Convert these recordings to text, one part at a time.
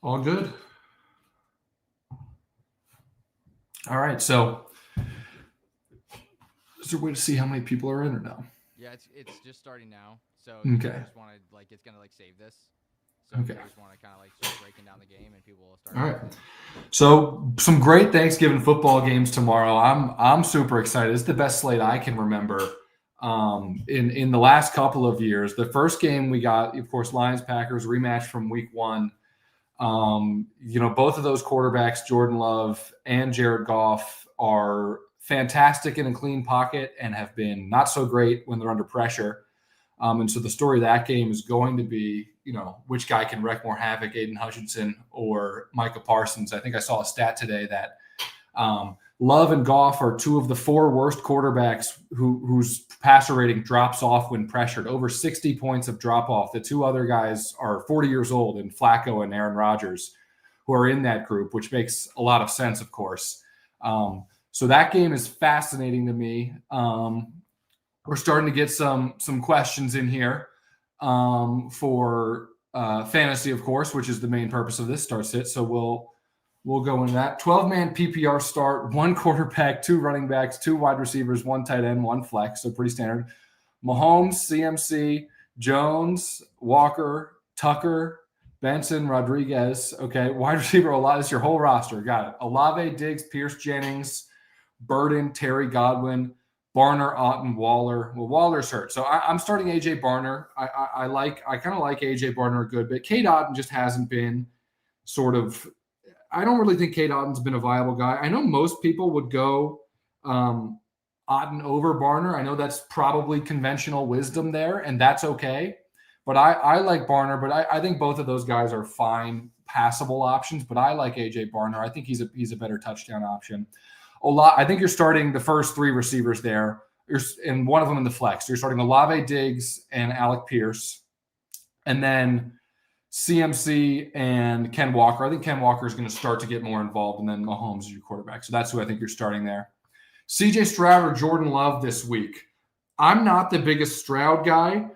All good. All right. So, is there a way to see how many people are in or no? Yeah, it's just starting now. So if you Okay. just want to it's gonna save this. So if Okay. you just want to kind of start breaking down the game and people will start All right. coming in. So, some great Thanksgiving football games tomorrow. I'm super excited. It's the best slate I can remember. In the last couple of years, the first game we got, of course, Lions Packers rematch from Week 1. Both of those quarterbacks, Jordan Love and Jared Goff, are fantastic in a clean pocket and have been not so great when they're under pressure. And so the story of that game is going to be, which guy can wreak more havoc, Aiden Hutchinson or Micah Parsons. I think I saw a stat today that Love and Goff are two of the four worst quarterbacks whose passer rating drops off when pressured. Over 60 points of drop off. The two other guys are 40 years old, and Flacco and Aaron Rodgers, who are in that group, which makes a lot of sense, of course. So that game is fascinating to me. We're starting to get some questions in here for fantasy, of course, which is the main purpose of this start sit. So we'll go into that. 12-man PPR start, one quarterback, two running backs, two wide receivers, one tight end, one flex. So pretty standard. Mahomes, CMC, Jones, Walker, Tucker, Benson, Rodriguez. Okay, wide receiver, that's your whole roster. Got it. Olave, Diggs, Pierce, Jennings, Burden, Terry, Godwin, Barner, Otten, Waller. Well, Waller's hurt. So I'm starting A.J. Barner. I kind of like A.J. Barner a good bit. Cade Otten just hasn't been sort of – I don't really think Cade Otton's been a viable guy. I know most people would go Otten over Barner. I know that's probably conventional wisdom there, and that's okay. But I like Barner, but I think both of those guys are fine, passable options. But I like A.J. Barner. I think he's a better touchdown option. I think you're starting the first three receivers there, and one of them in the flex. You're starting Olave, Diggs, and Alec Pierce. And then CMC and Ken Walker. I think Ken Walker is going to start to get more involved, and then Mahomes is your quarterback. So that's who I think you're starting there. CJ Stroud or Jordan Love this week. I'm not the biggest Stroud guy,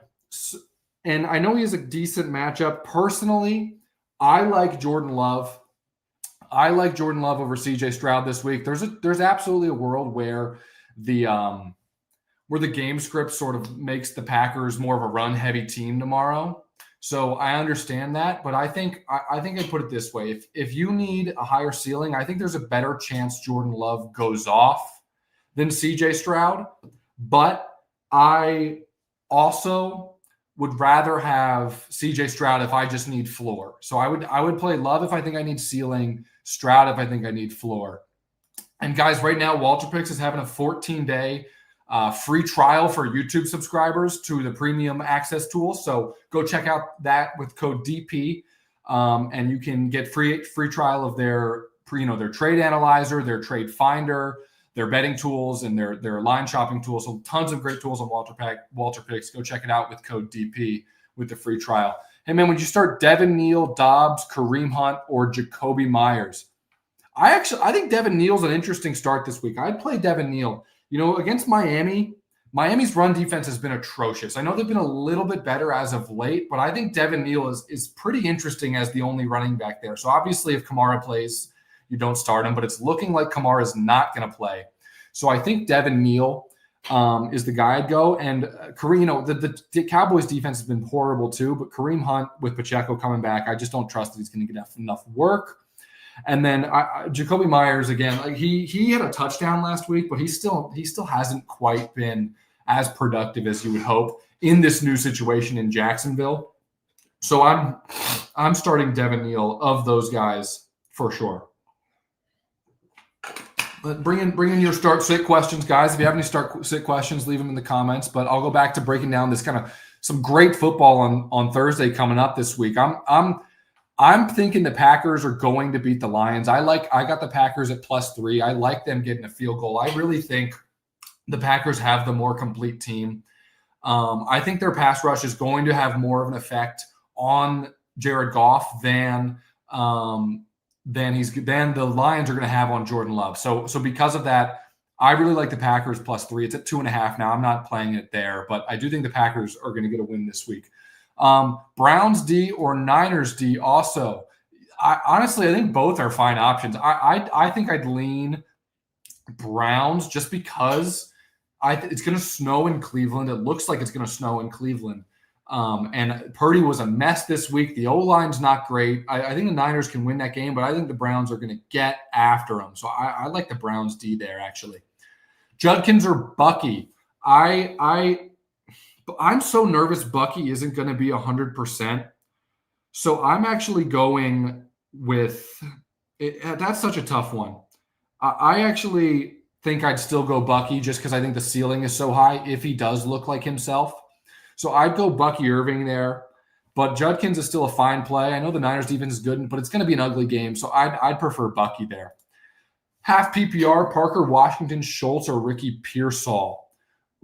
and I know he has a decent matchup. Personally, I like Jordan Love. I like Jordan Love over CJ Stroud this week. There's absolutely a world where the game script sort of makes the Packers more of a run-heavy team tomorrow. So I understand that, but I think I'd put it this way. If you need a higher ceiling, I think there's a better chance Jordan Love goes off than CJ Stroud. But I also would rather have CJ Stroud if I just need floor. So I would play Love if I think I need ceiling, Stroud if I think I need floor. And guys, right now, Walter Picks is having a 14-day free trial for YouTube subscribers to the premium access tool. So go check out that with code DP, and you can get free trial of their trade analyzer, their trade finder, their betting tools, and their line shopping tools. So tons of great tools on Walter Picks. Go check it out with code DP with the free trial. Hey man, would you start Devin Neal, Dobbs, Kareem Hunt, or Jacoby Myers? I think Devin Neal's an interesting start this week. I'd play Devin Neal. Against Miami, Miami's run defense has been atrocious. I know they've been a little bit better as of late, but I think Devin Neal is pretty interesting as the only running back there. So obviously if Kamara plays, you don't start him, but it's looking like Kamara is not going to play. So I think Devin Neal is the guy I'd go. And Kareem, the Cowboys defense has been horrible too, but Kareem Hunt with Pacheco coming back, I just don't trust that he's going to get enough work. And then Jacoby Myers again, he had a touchdown last week, but he still hasn't quite been as productive as you would hope in this new situation in Jacksonville. So I'm starting Devin Neal of those guys for sure. But bring in your start sit questions, guys. If you have any start sit questions, leave them in the comments. But I'll go back to breaking down this kind of some great football on Thursday coming up this week. I'm thinking the Packers are going to beat the Lions. I got the Packers at +3. I like them getting a field goal. I really think the Packers have the more complete team. I think their pass rush is going to have more of an effect on Jared Goff than the Lions are going to have on Jordan Love. So because of that, I really like the Packers +3. It's at 2.5 now. I'm not playing it there, but I do think the Packers are going to get a win this week. Browns D or Niners D also. Honestly, I think both are fine options. I think I'd lean Browns just because it's going to snow in Cleveland. It looks like it's going to snow in Cleveland. And Purdy was a mess this week. The O-line's not great. I think the Niners can win that game, but I think the Browns are going to get after them. So I like the Browns D there, actually. Judkins or Bucky? I'm so nervous Bucky isn't going to be 100%. So I'm actually going with it. That's such a tough one. I actually think I'd still go Bucky just because I think the ceiling is so high if he does look like himself. So I'd go Bucky Irving there. But Judkins is still a fine play. I know the Niners defense is good, but it's going to be an ugly game. So I'd prefer Bucky there. Half PPR, Parker Washington, Schultz, or Ricky Pearsall.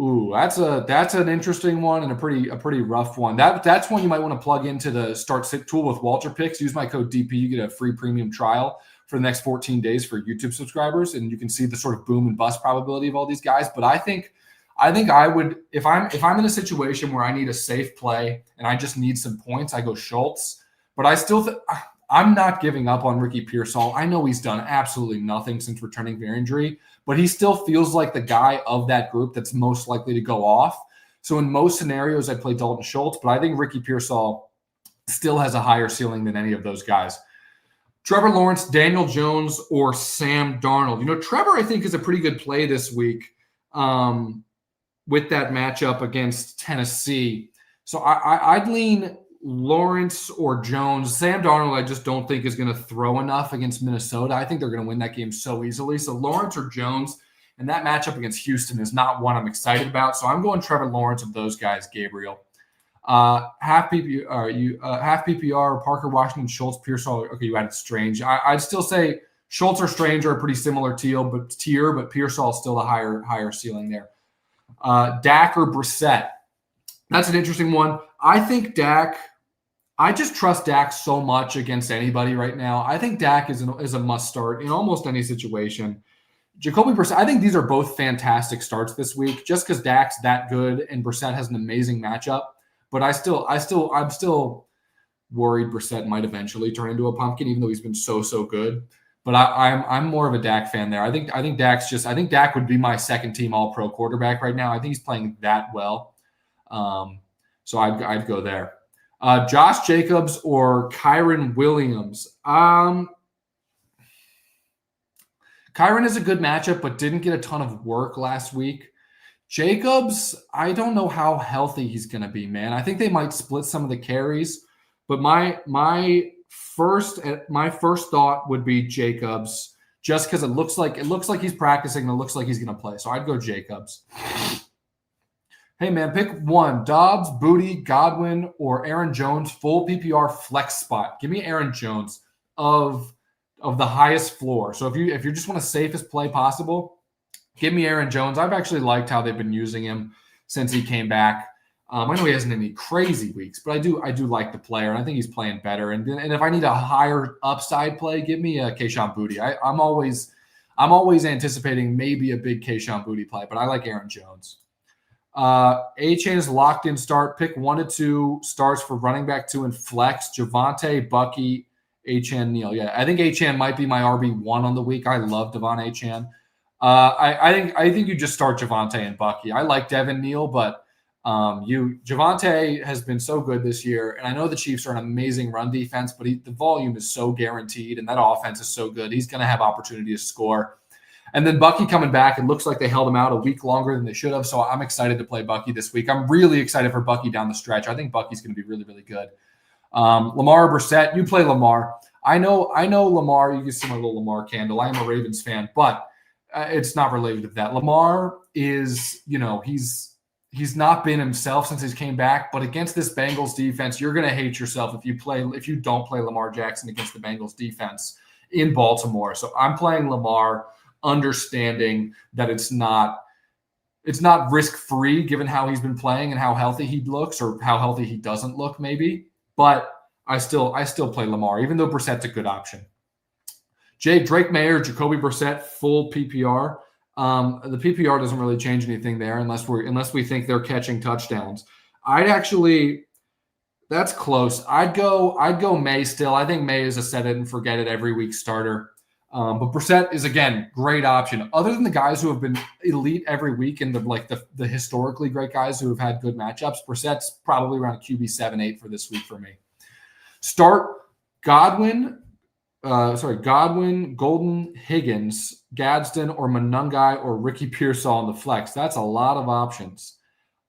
Ooh, that's an interesting one and a pretty rough one. That's one you might want to plug into the Start Sit tool with Walter Picks. Use my code DP. You get a free premium trial for the next 14 days for YouTube subscribers, and you can see the sort of boom and bust probability of all these guys. But I think I would, if I'm in a situation where I need a safe play and I just need some points, I go Schultz. But I still I'm not giving up on Ricky Pearsall. I know he's done absolutely nothing since returning from injury, but he still feels like the guy of that group that's most likely to go off. So in most scenarios, I play Dalton Schultz, but I think Ricky Pearsall still has a higher ceiling than any of those guys. Trevor Lawrence, Daniel Jones, or Sam Darnold. You know, Trevor, I think, is a pretty good play this week with that matchup against Tennessee. So I'd lean Lawrence or Jones. Sam Darnold, I just don't think is going to throw enough against Minnesota. I think they're going to win that game so easily. So Lawrence or Jones, and that matchup against Houston is not one I'm excited about. So I'm going Trevor Lawrence of those guys, Gabriel. Half PPR, Parker Washington, Schultz, Pearsall. Okay, you added Strange. I'd still say Schultz or Strange are a pretty similar tier, but Pearsall is still a higher ceiling there. Dak or Brissett. That's an interesting one. I think Dak. I just trust Dak so much against anybody right now. I think Dak is a must start in almost any situation. Jacoby Brissett, I think these are both fantastic starts this week just because Dak's that good and Brissett has an amazing matchup. But I'm still worried Brissett might eventually turn into a pumpkin, even though he's been so good. But I'm more of a Dak fan there. I think Dak would be my second team All Pro quarterback right now. I think he's playing that well. So I'd go there. Josh Jacobs or Kyren Williams. Kyren is a good matchup, but didn't get a ton of work last week. Jacobs, I don't know how healthy he's going to be, man. I think they might split some of the carries, but my first thought would be Jacobs, just because it looks like he's practicing and it looks like he's going to play. So I'd go Jacobs. Hey, man, pick one. Dobbs, Booty, Godwin, or Aaron Jones, full PPR flex spot. Give me Aaron Jones of the highest floor. So if you just want a safest play possible, give me Aaron Jones. I've actually liked how they've been using him since he came back. I know he hasn't any crazy weeks, but I do like the player, and I think he's playing better. And if I need a higher upside play, give me Kayshon Boutte. I'm always anticipating maybe a big Kayshon Boutte play, but I like Aaron Jones. A-Chain is locked in start. Pick 1 to 2 starts for running back 2 and flex. Javonte, Bucky, A-Chan, Neal. Yeah, I think A-Chan might be my RB1 on the week. I love Devon A-Chan. I think you just start Javonte and Bucky. I like Devin Neal, but Javonte has been so good this year, and I know the Chiefs are an amazing run defense, but the volume is so guaranteed, and that offense is so good. He's going to have opportunity to score. And then Bucky coming back, it looks like they held him out a week longer than they should have. So I'm excited to play Bucky this week. I'm really excited for Bucky down the stretch. I think Bucky's going to be really, really good. Lamar or Brissett, you play Lamar. I know Lamar. You can see my little Lamar candle. I am a Ravens fan, but it's not related to that. Lamar is, he's not been himself since he came back. But against this Bengals defense, you're going to hate yourself if you don't play Lamar Jackson against the Bengals defense in Baltimore. So I'm playing Lamar, understanding that it's not risk-free given how he's been playing and how healthy he looks or how healthy he doesn't look maybe. But I still play Lamar, even though Brissett's a good option. Drake May or Jacoby Brissett, full PPR. The PPR doesn't really change anything there unless we think they're catching touchdowns. I'd actually That's close. I'd go May still. I think May is a set it and forget it every week starter. But Brissett is, again, great option. Other than the guys who have been elite every week and the historically great guys who have had good matchups, Brissett's probably around QB 7-8 for this week for me. Start Godwin, Golden, Higgins, Gadsden, or Monungai, or Ricky Pearsall on the flex. That's a lot of options.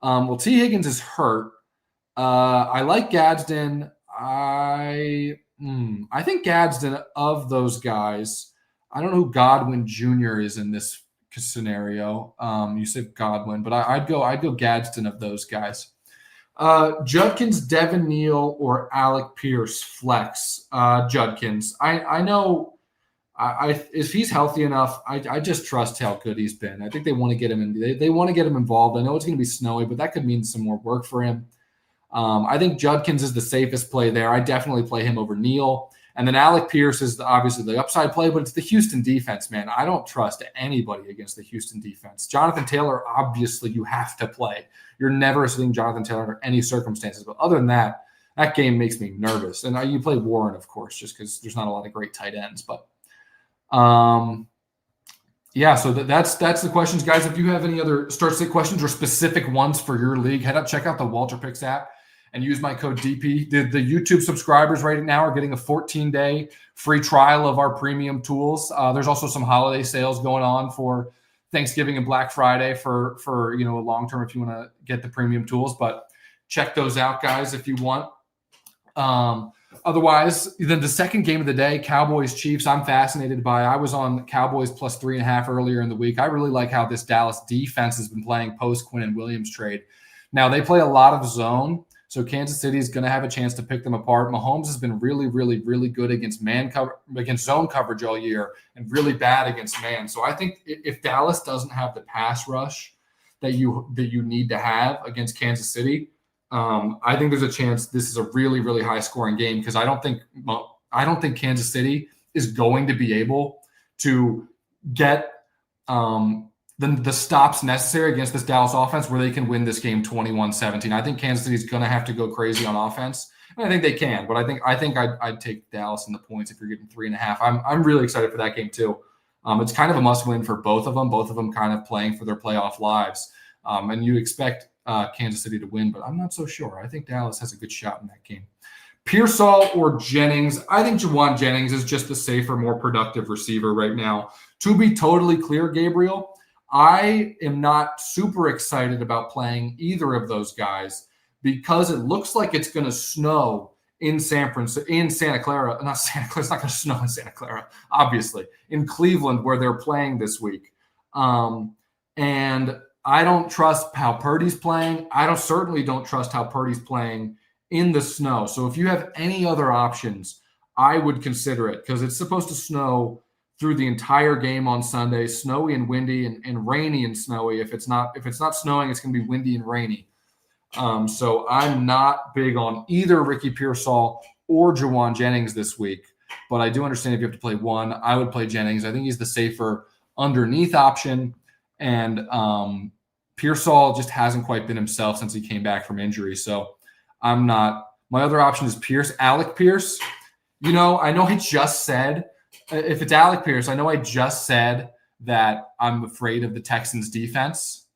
Well, T. Higgins is hurt. I like Gadsden. I think Gadsden, of those guys, I don't know who Godwin Jr. is in this scenario. You said Godwin, but I'd go Gadsden of those guys. Judkins, Devin Neal, or Alec Pierce flex. Judkins. I know. If he's healthy enough, I just trust how good he's been. I think they want to get him in. They want to get him involved. I know it's going to be snowy, but that could mean some more work for him. I think Judkins is the safest play there. I definitely play him over Neal. And then Alec Pierce is obviously the upside play, but it's the Houston defense, man. I don't trust anybody against the Houston defense. Jonathan Taylor, obviously, you have to play. You're never sitting Jonathan Taylor under any circumstances. But other than that, that game makes me nervous. And you play Warren, of course, just because there's not a lot of great tight ends. But yeah, so that's the questions, guys. If you have any other start sit questions or specific ones for your league, check out the Walter Picks app and use my code DP. The YouTube subscribers right now are getting a 14-day free trial of our premium tools. There's also some holiday sales going on for Thanksgiving and Black Friday for a long term if you want to get the premium tools. But check those out, guys, if you want. Otherwise, then the second game of the day, Cowboys Chiefs, I'm fascinated by. I was on Cowboys plus 3.5 earlier in the week. I really like how this Dallas defense has been playing post Quinn and Williams trade. Now they play a lot of zone. So Kansas City is going to have a chance to pick them apart. Mahomes has been really, really, really good against zone coverage all year, and really bad against man. So I think if Dallas doesn't have the pass rush that you need to have against Kansas City, I think there's a chance this is a really, really high scoring game, because I don't think Kansas City is going to be able to get the stops necessary against this Dallas offense where they can win this game 21-17. I think Kansas City is going to have to go crazy on offense, and I think they can. But I think I'd take Dallas in the points if you're getting 3.5. I'm really excited for that game too. It's kind of a must-win for both of them. Both of them kind of playing for their playoff lives, and you expect Kansas City to win, but I'm not so sure. I think Dallas has a good shot in that game. Pearsall or Jennings? I think Juwan Jennings is just the safer, more productive receiver right now. To be totally clear, Gabriel, I am not super excited about playing either of those guys because it looks like it's going to snow in Santa Clara. Not Santa Clara. It's not going to snow in Santa Clara, obviously. In Cleveland, where they're playing this week. And I don't trust how Purdy's playing. I certainly don't trust how Purdy's playing in the snow. So if you have any other options, I would consider it, because it's supposed to snow through the entire game on Sunday, snowy and windy and rainy and snowy. If it's not snowing, it's going to be windy and rainy. So I'm not big on either Ricky Pearsall or Juwan Jennings this week, but I do understand if you have to play one, I would play Jennings. I think he's the safer underneath option, and Pearsall just hasn't quite been himself since he came back from injury. So I'm not. My other option is Alec Pierce. I know I just said, if it's Alec Pierce, I know I just said that I'm afraid of the Texans defense.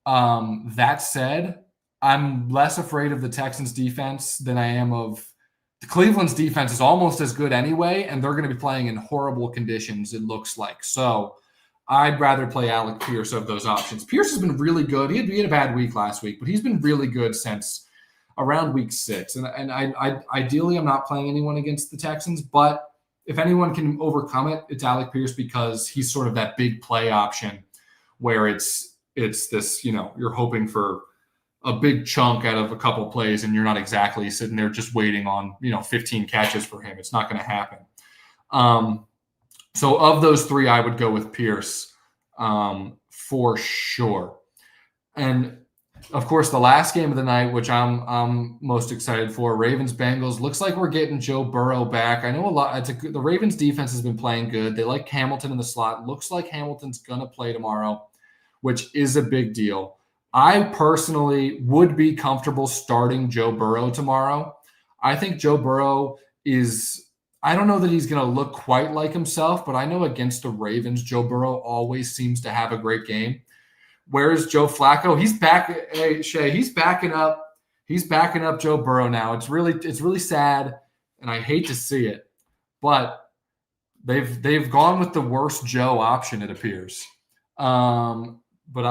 That said, I'm less afraid of the Texans defense than I am of the Cleveland's defense. Is almost as good anyway, and they're going to be playing in horrible conditions, it looks like. So I'd rather play Alec Pierce of those options. Pierce has been really good. He had a bad week last week, but he's been really good since around week 6. And I ideally, I'm not playing anyone against the Texans, but if anyone can overcome it, it's Alec Pierce, because he's sort of that big play option where it's this, you're hoping for a big chunk out of a couple plays, and you're not exactly sitting there just waiting on, 15 catches for him. It's not going to happen. So of those three, I would go with Pierce for sure. And of course, the last game of the night, which I'm most excited for, Ravens-Bengals. Looks like we're getting Joe Burrow back. I know a lot. The Ravens defense has been playing good. They like Hamilton in the slot. Looks like Hamilton's going to play tomorrow, which is a big deal. I personally would be comfortable starting Joe Burrow tomorrow. I think Joe Burrow is, I don't know that he's going to look quite like himself, but I know against the Ravens, Joe Burrow always seems to have a great game. Whereas Joe Flacco, he's back. Hey, Shay, he's backing up. He's backing up Joe Burrow now. It's really sad, and I hate to see it, but they've gone with the worst Joe option, it appears. But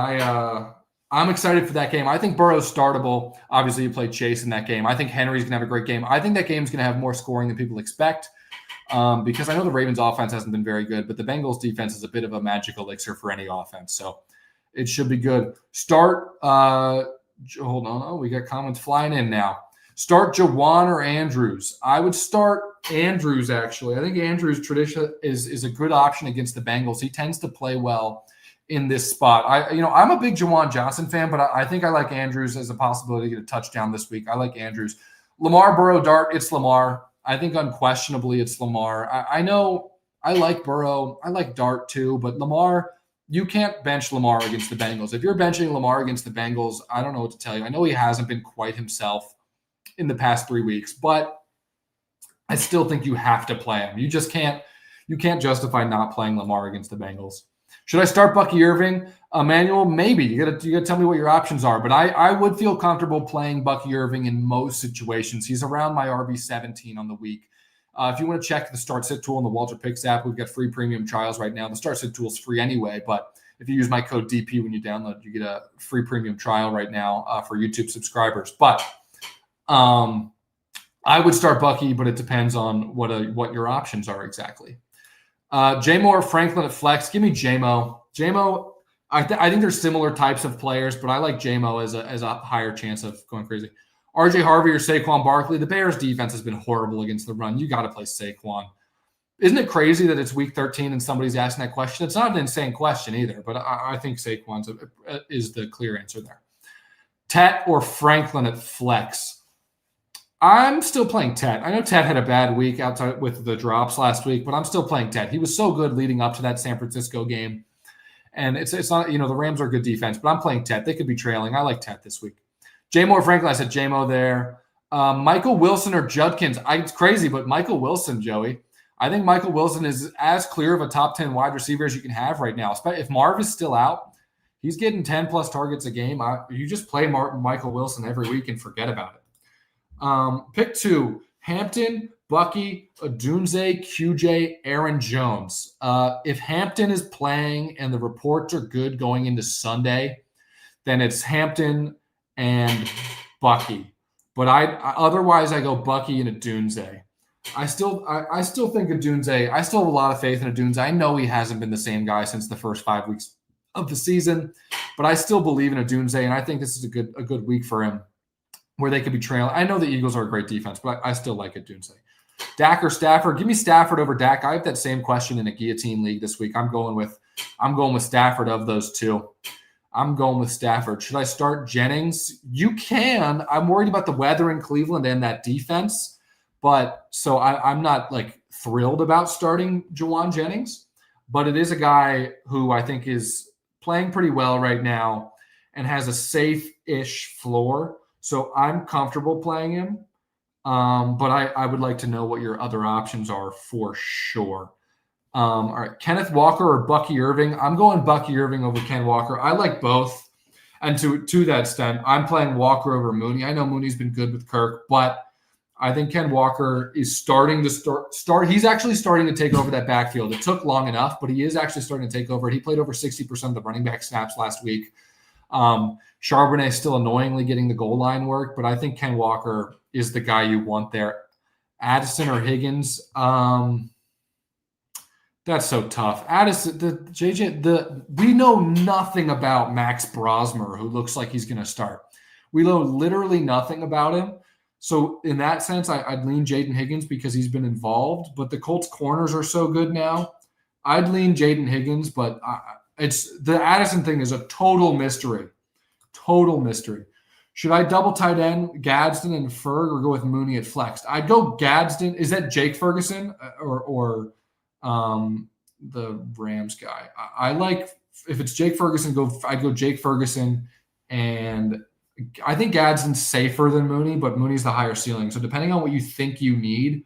I'm excited for that game. I think Burrow's startable. Obviously, you play Chase in that game. I think Henry's gonna have a great game. I think that game's gonna have more scoring than people expect. Because I know the Ravens offense hasn't been very good, but the Bengals defense is a bit of a magic elixir for any offense. So it should be good. Start, hold on. Oh, we got comments flying in now. Start Jawan or Andrews. I would start Andrews, actually. I think Andrews tradition is a good option against the Bengals. He tends to play well in this spot. I'm a big Jawan Johnson fan, but I think I like Andrews as a possibility to get a touchdown this week. I like Andrews. Lamar, Burrow, Dart, it's Lamar. I think unquestionably it's Lamar. I know I like Burrow. I like Dart too, but Lamar, you can't bench Lamar against the Bengals. If you're benching Lamar against the Bengals, I don't know what to tell you. I know he hasn't been quite himself in the past 3 weeks, but I still think you have to play him. You can't justify not playing Lamar against the Bengals. Should I start Bucky Irving? Emmanuel, maybe. You gotta tell me what your options are. But I would feel comfortable playing Bucky Irving in most situations. He's around my RB17 on the week. If you want to check the Start Sit tool in the Walter Picks app, we've got free premium trials right now. The Start Sit tool is free anyway, but if you use my code DP when you download, you get a free premium trial right now for YouTube subscribers. But I would start Bucky, but it depends on what your options are exactly. J-Mo or Franklin at flex. Give me J-Mo. J-Mo, I think they're similar types of players, but I like J-Mo as a higher chance of going crazy. RJ Harvey or Saquon Barkley. The Bears defense has been horrible against the run. You got to play Saquon. Isn't it crazy that it's week 13 and somebody's asking that question? It's not an insane question either, but I think Saquon is the clear answer there. Tet or Franklin at flex. I'm still playing Tet. I know Tet had a bad week outside with the drops last week, but I'm still playing Tet. He was so good leading up to that San Francisco game. And it's not, the Rams are good defense, but I'm playing Tet. They could be trailing. I like Tet this week. J-Mo or Franklin, I said J-Mo there. Michael Wilson or Judkins. It's crazy, but Michael Wilson, Joey. I think Michael Wilson is as clear of a top 10 wide receiver as you can have right now. If Marv is still out, he's getting 10-plus targets a game. You just play Michael Wilson every week and forget about it. Pick 2, Hampton, Bucky, Odunze, QJ, Aaron Jones. If Hampton is playing and the reports are good going into Sunday, then it's Hampton and Bucky. But otherwise I go Bucky and Odunze. I still think Odunze, I still have a lot of faith in Odunze. I know he hasn't been the same guy since the first 5 weeks of the season, but I still believe in Odunze, and I think this is a good week for him, where they could be trailing. I know the Eagles are a great defense, but I still like it, Dunze. Dak or Stafford? Give me Stafford over Dak. I have that same question in a guillotine league this week. I'm going with Stafford of those two. I'm going with Stafford. Should I start Jennings? You can. I'm worried about the weather in Cleveland and that defense, but so I'm not like thrilled about starting Jawan Jennings, but it is a guy who I think is playing pretty well right now and has a safe-ish floor. So I'm comfortable playing him, but I would like to know what your other options are for sure. All right, Kenneth Walker or Bucky Irving? I'm going Bucky Irving over Ken Walker. I like both, and to that extent, I'm playing Walker over Mooney. I know Mooney's been good with Kirk, but I think Ken Walker is starting to start. He's actually starting to take over that backfield. It took long enough, but he is actually starting to take over. He played over 60% of the running back snaps last week. Charbonnet is still annoyingly getting the goal line work, but I think Ken Walker is the guy you want there. Addison or Higgins? That's so tough. Addison, we know nothing about Max Brosmer, who looks like he's going to start. We know literally nothing about him. So in that sense, I'd lean Jaden Higgins because he's been involved, but the Colts corners are so good now. I'd lean Jaden Higgins, but it's the Addison thing is a total mystery. Total mystery. Should I double tight end Gadsden and Ferg or go with Mooney at flex? I'd go Gadsden. Is that Jake Ferguson or the Rams guy? I like, if it's Jake Ferguson, I'd go Jake Ferguson And I think Gadsden's safer than Mooney, but Mooney's the higher ceiling. So depending on what you think you need,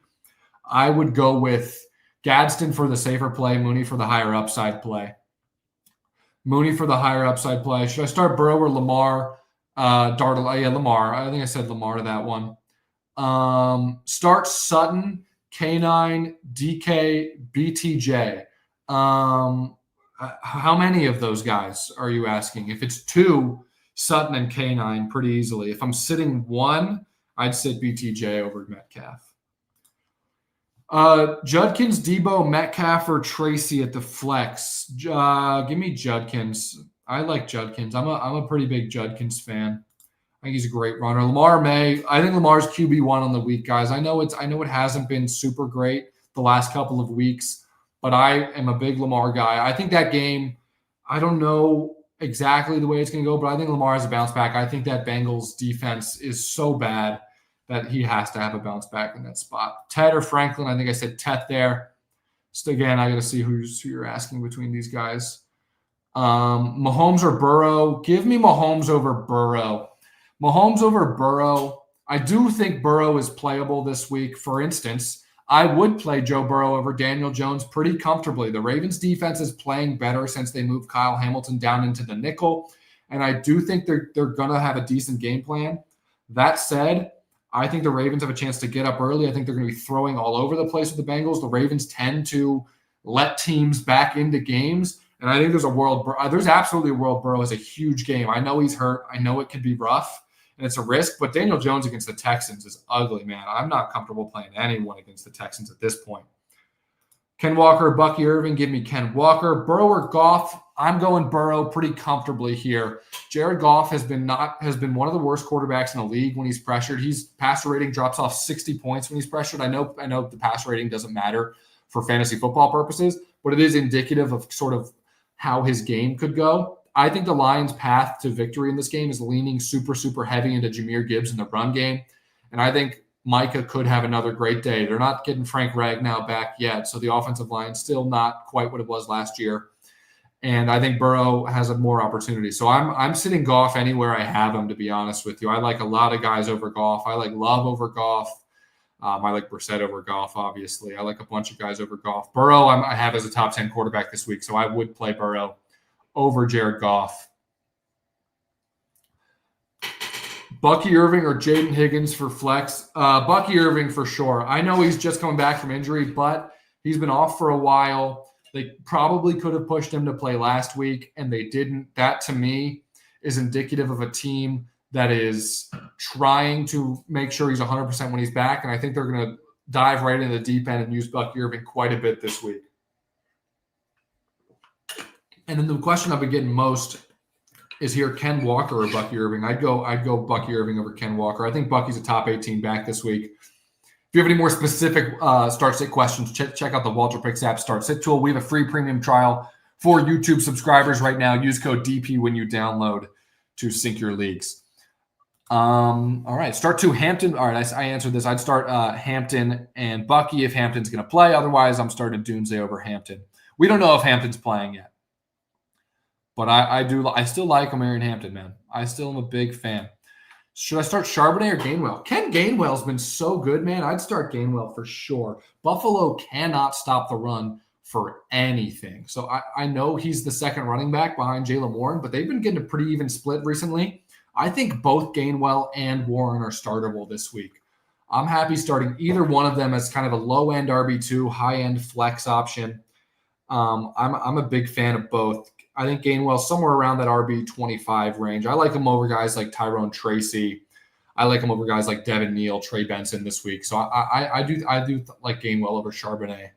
I would go with Gadsden for the safer play, Mooney for the higher upside play. Mooney for the higher upside play. Should I start Burrow or Lamar? Yeah, Lamar. I think I said Lamar to that one. Start Sutton, K9, DK, BTJ. How many of those guys are you asking? If it's 2, Sutton and K9 pretty easily. If I'm sitting 1, I'd sit BTJ over Metcalf. Judkins, Debo, Metcalf, or Tracy at the flex. Give me Judkins. I like Judkins. I'm a pretty big Judkins fan. I think he's a great runner. Lamar May. I think Lamar's QB1 on the week, guys. I know it hasn't been super great the last couple of weeks, but I am a big Lamar guy. I think that game, I don't know exactly the way it's going to go, but I think Lamar has a bounce back. I think that Bengals defense is so bad that he has to have a bounce back in that spot. Ted or Franklin, I think I said Ted there. So again, I got to see who you're asking between these guys. Mahomes or Burrow? Give me Mahomes over Burrow. Mahomes over Burrow. I do think Burrow is playable this week. For instance, I would play Joe Burrow over Daniel Jones pretty comfortably. The Ravens defense is playing better since they moved Kyle Hamilton down into the nickel, and I do think they're going to have a decent game plan. That said, I think the Ravens have a chance to get up early. I think they're going to be throwing all over the place with the Bengals. The Ravens tend to let teams back into games, and I think there's absolutely a world Burrow has a huge game. I know he's hurt. I know it could be rough, and it's a risk, but Daniel Jones against the Texans is ugly, man. I'm not comfortable playing anyone against the Texans at this point. Ken Walker, Bucky Irving, give me Ken Walker. Burrow or Goff? I'm going Burrow pretty comfortably here. Jared Goff has been one of the worst quarterbacks in the league when he's pressured. His passer rating drops off 60 points when he's pressured. I know the passer rating doesn't matter for fantasy football purposes, but it is indicative of sort of how his game could go. I think the Lions' path to victory in this game is leaning super, super heavy into Jahmyr Gibbs in the run game. And I think Micah could have another great day. They're not getting Frank Ragnow back yet, so the offensive line is still not quite what it was last year. And I think Burrow has a more opportunity. So I'm sitting Goff anywhere I have him, to be honest with you. I like a lot of guys over Goff. I like Love over Goff. I like Brissett over Goff, obviously. I like a bunch of guys over Goff. Burrow I have as a top 10 quarterback this week, so I would play Burrow over Jared Goff. Bucky Irving or Jaden Higgins for flex? Bucky Irving for sure. I know he's just coming back from injury, but he's been off for a while. They probably could have pushed him to play last week, and they didn't. That, to me, is indicative of a team that is trying to make sure he's 100% when he's back, and I think they're going to dive right into the deep end and use Bucky Irving quite a bit this week. And then the question I've been getting most is here, Ken Walker or Bucky Irving? I'd go Bucky Irving over Ken Walker. I think Bucky's a top 18 back this week. If you have any more specific start-sit questions, check out the Walter Picks app start-sit tool. We have a free premium trial for YouTube subscribers right now. Use code DP when you download to sync your leagues. All right, start to Hampton. All right, I answered this. I'd start Hampton and Bucky if Hampton's going to play. Otherwise, I'm starting Doomsday over Hampton. We don't know if Hampton's playing yet. But I still like Omarion Hampton, man. I still am a big fan. Should I start Charbonnet or Gainwell? Ken Gainwell's been so good, man. I'd start Gainwell for sure. Buffalo cannot stop the run for anything. So I know he's the second running back behind Jaylen Warren, but they've been getting a pretty even split recently. I think both Gainwell and Warren are startable this week. I'm happy starting either one of them as kind of a low-end RB2, high-end flex option. I'm a big fan of both. I think Gainwell's somewhere around that RB25 range. I like him over guys like Tyrone Tracy. I like him over guys like Devin Neal, Trey Benson this week. So I do like Gainwell over Charbonnet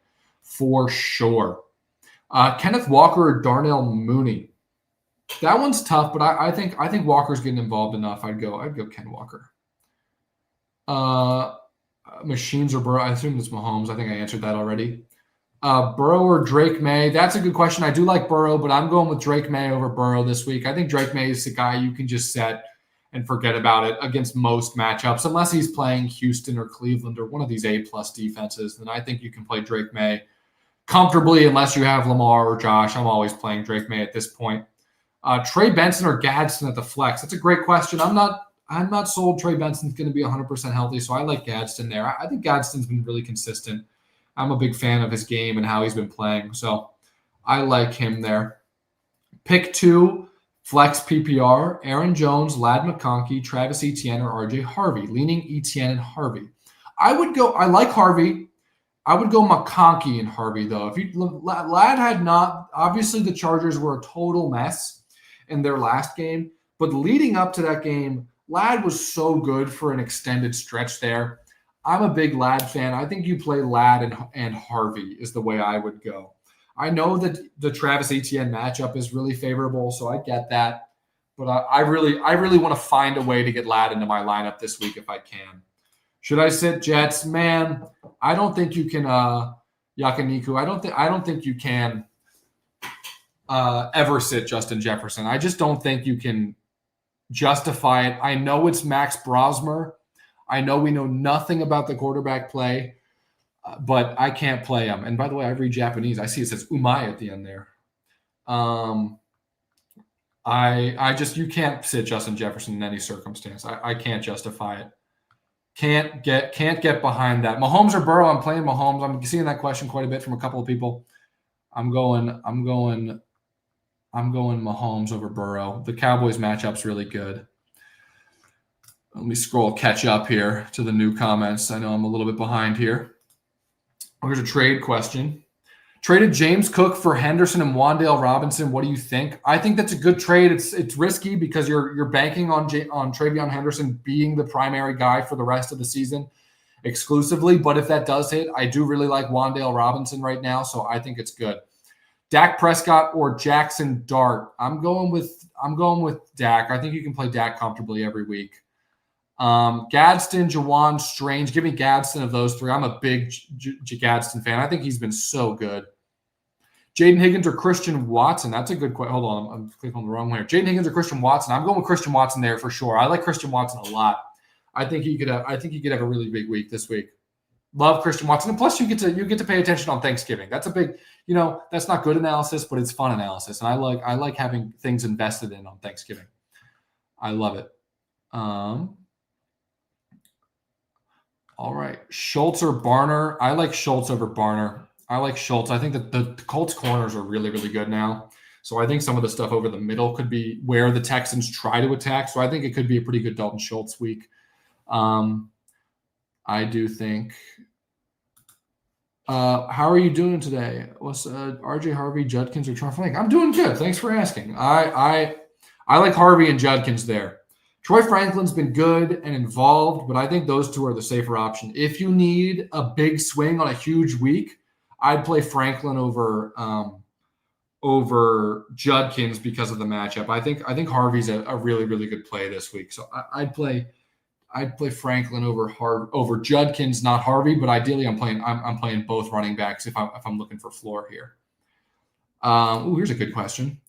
for sure. Kenneth Walker or Darnell Mooney. That one's tough, but I think Walker's getting involved enough. I'd go Ken Walker. Machines or Burrow? I assume it's Mahomes. I think I answered that already. Burrow or Drake May? That's a good question. I do like Burrow, but I'm going with Drake May over Burrow this week. I think Drake May is the guy you can just set and forget about it against most matchups, unless he's playing Houston or Cleveland or one of these A-plus defenses. Then I think you can play Drake May comfortably unless you have Lamar or Josh. I'm always playing Drake May at this point. Trey Benson or Gadsden at the flex? That's a great question. I'm not sold Trey Benson's going to be 100% healthy, so I like Gadsden there. I think Gadsden's been really consistent. I'm a big fan of his game and how he's been playing, so I like him there. Pick 2, flex PPR, Aaron Jones, Lad McConkey, Travis Etienne, or RJ Harvey. Leaning Etienne and Harvey. I like Harvey. I would go McConkey and Harvey, though. Lad had not, obviously the Chargers were a total mess in their last game, but leading up to that game, Lad was so good for an extended stretch there. I'm a big Lad fan. I think you play Lad and Harvey is the way I would go. I know that the Travis Etienne matchup is really favorable, so I get that. But I really want to find a way to get Lad into my lineup this week if I can. Should I sit Jets? Man, I don't think you can Yakiniku. I don't think you can ever sit Justin Jefferson. I just don't think you can justify it. I know it's Max Brosmer. I know we know nothing about the quarterback play, but I can't play him. And by the way, I read Japanese. I see it says Umai at the end there. You can't sit Justin Jefferson in any circumstance. I can't justify it. Can't get behind that. Mahomes or Burrow? I'm playing Mahomes. I'm seeing that question quite a bit from a couple of people. I'm going Mahomes over Burrow. The Cowboys matchup's really good. Let me catch up here to the new comments. I know I'm a little bit behind here. Here's a trade question. Traded James Cook for Henderson and Wan'Dale Robinson. What do you think? I think that's a good trade. It's risky because you're banking on Travion Henderson being the primary guy for the rest of the season exclusively. But if that does hit, I do really like Wan'Dale Robinson right now, so I think it's good. Dak Prescott or Jackson Dart? I'm going with Dak. I think you can play Dak comfortably every week. Gadsden, Jawan, Strange. Give me Gadsden of those three. I'm a big Gadsden fan. I think he's been so good. Jaden Higgins or Christian Watson? That's a good question. Hold on, I'm clicking on the wrong one here. Jaden Higgins or Christian Watson? I'm going with Christian Watson there for sure. I like Christian Watson a lot. I think he could have a really big week this week. Love Christian Watson, and plus you get to pay attention on Thanksgiving. That's a big, that's not good analysis, but it's fun analysis, and I like having things invested in on Thanksgiving. I love it. All right. Schultz or Barner? I like Schultz over Barner. I like Schultz. I think that the Colts corners are really, really good now. So I think some of the stuff over the middle could be where the Texans try to attack. So I think it could be a pretty good Dalton Schultz week. I do think. How are you doing today? What's RJ Harvey, Judkins, or Trump? I'm doing good. Thanks for asking. I like Harvey and Judkins there. Troy Franklin's been good and involved, but I think those two are the safer option. If you need a big swing on a huge week, I'd play Franklin over Judkins because of the matchup. I think Harvey's a really, really good play this week. So I'd play Franklin over Judkins, not Harvey, but ideally I'm playing both running backs if I'm looking for floor here. Here's a good question.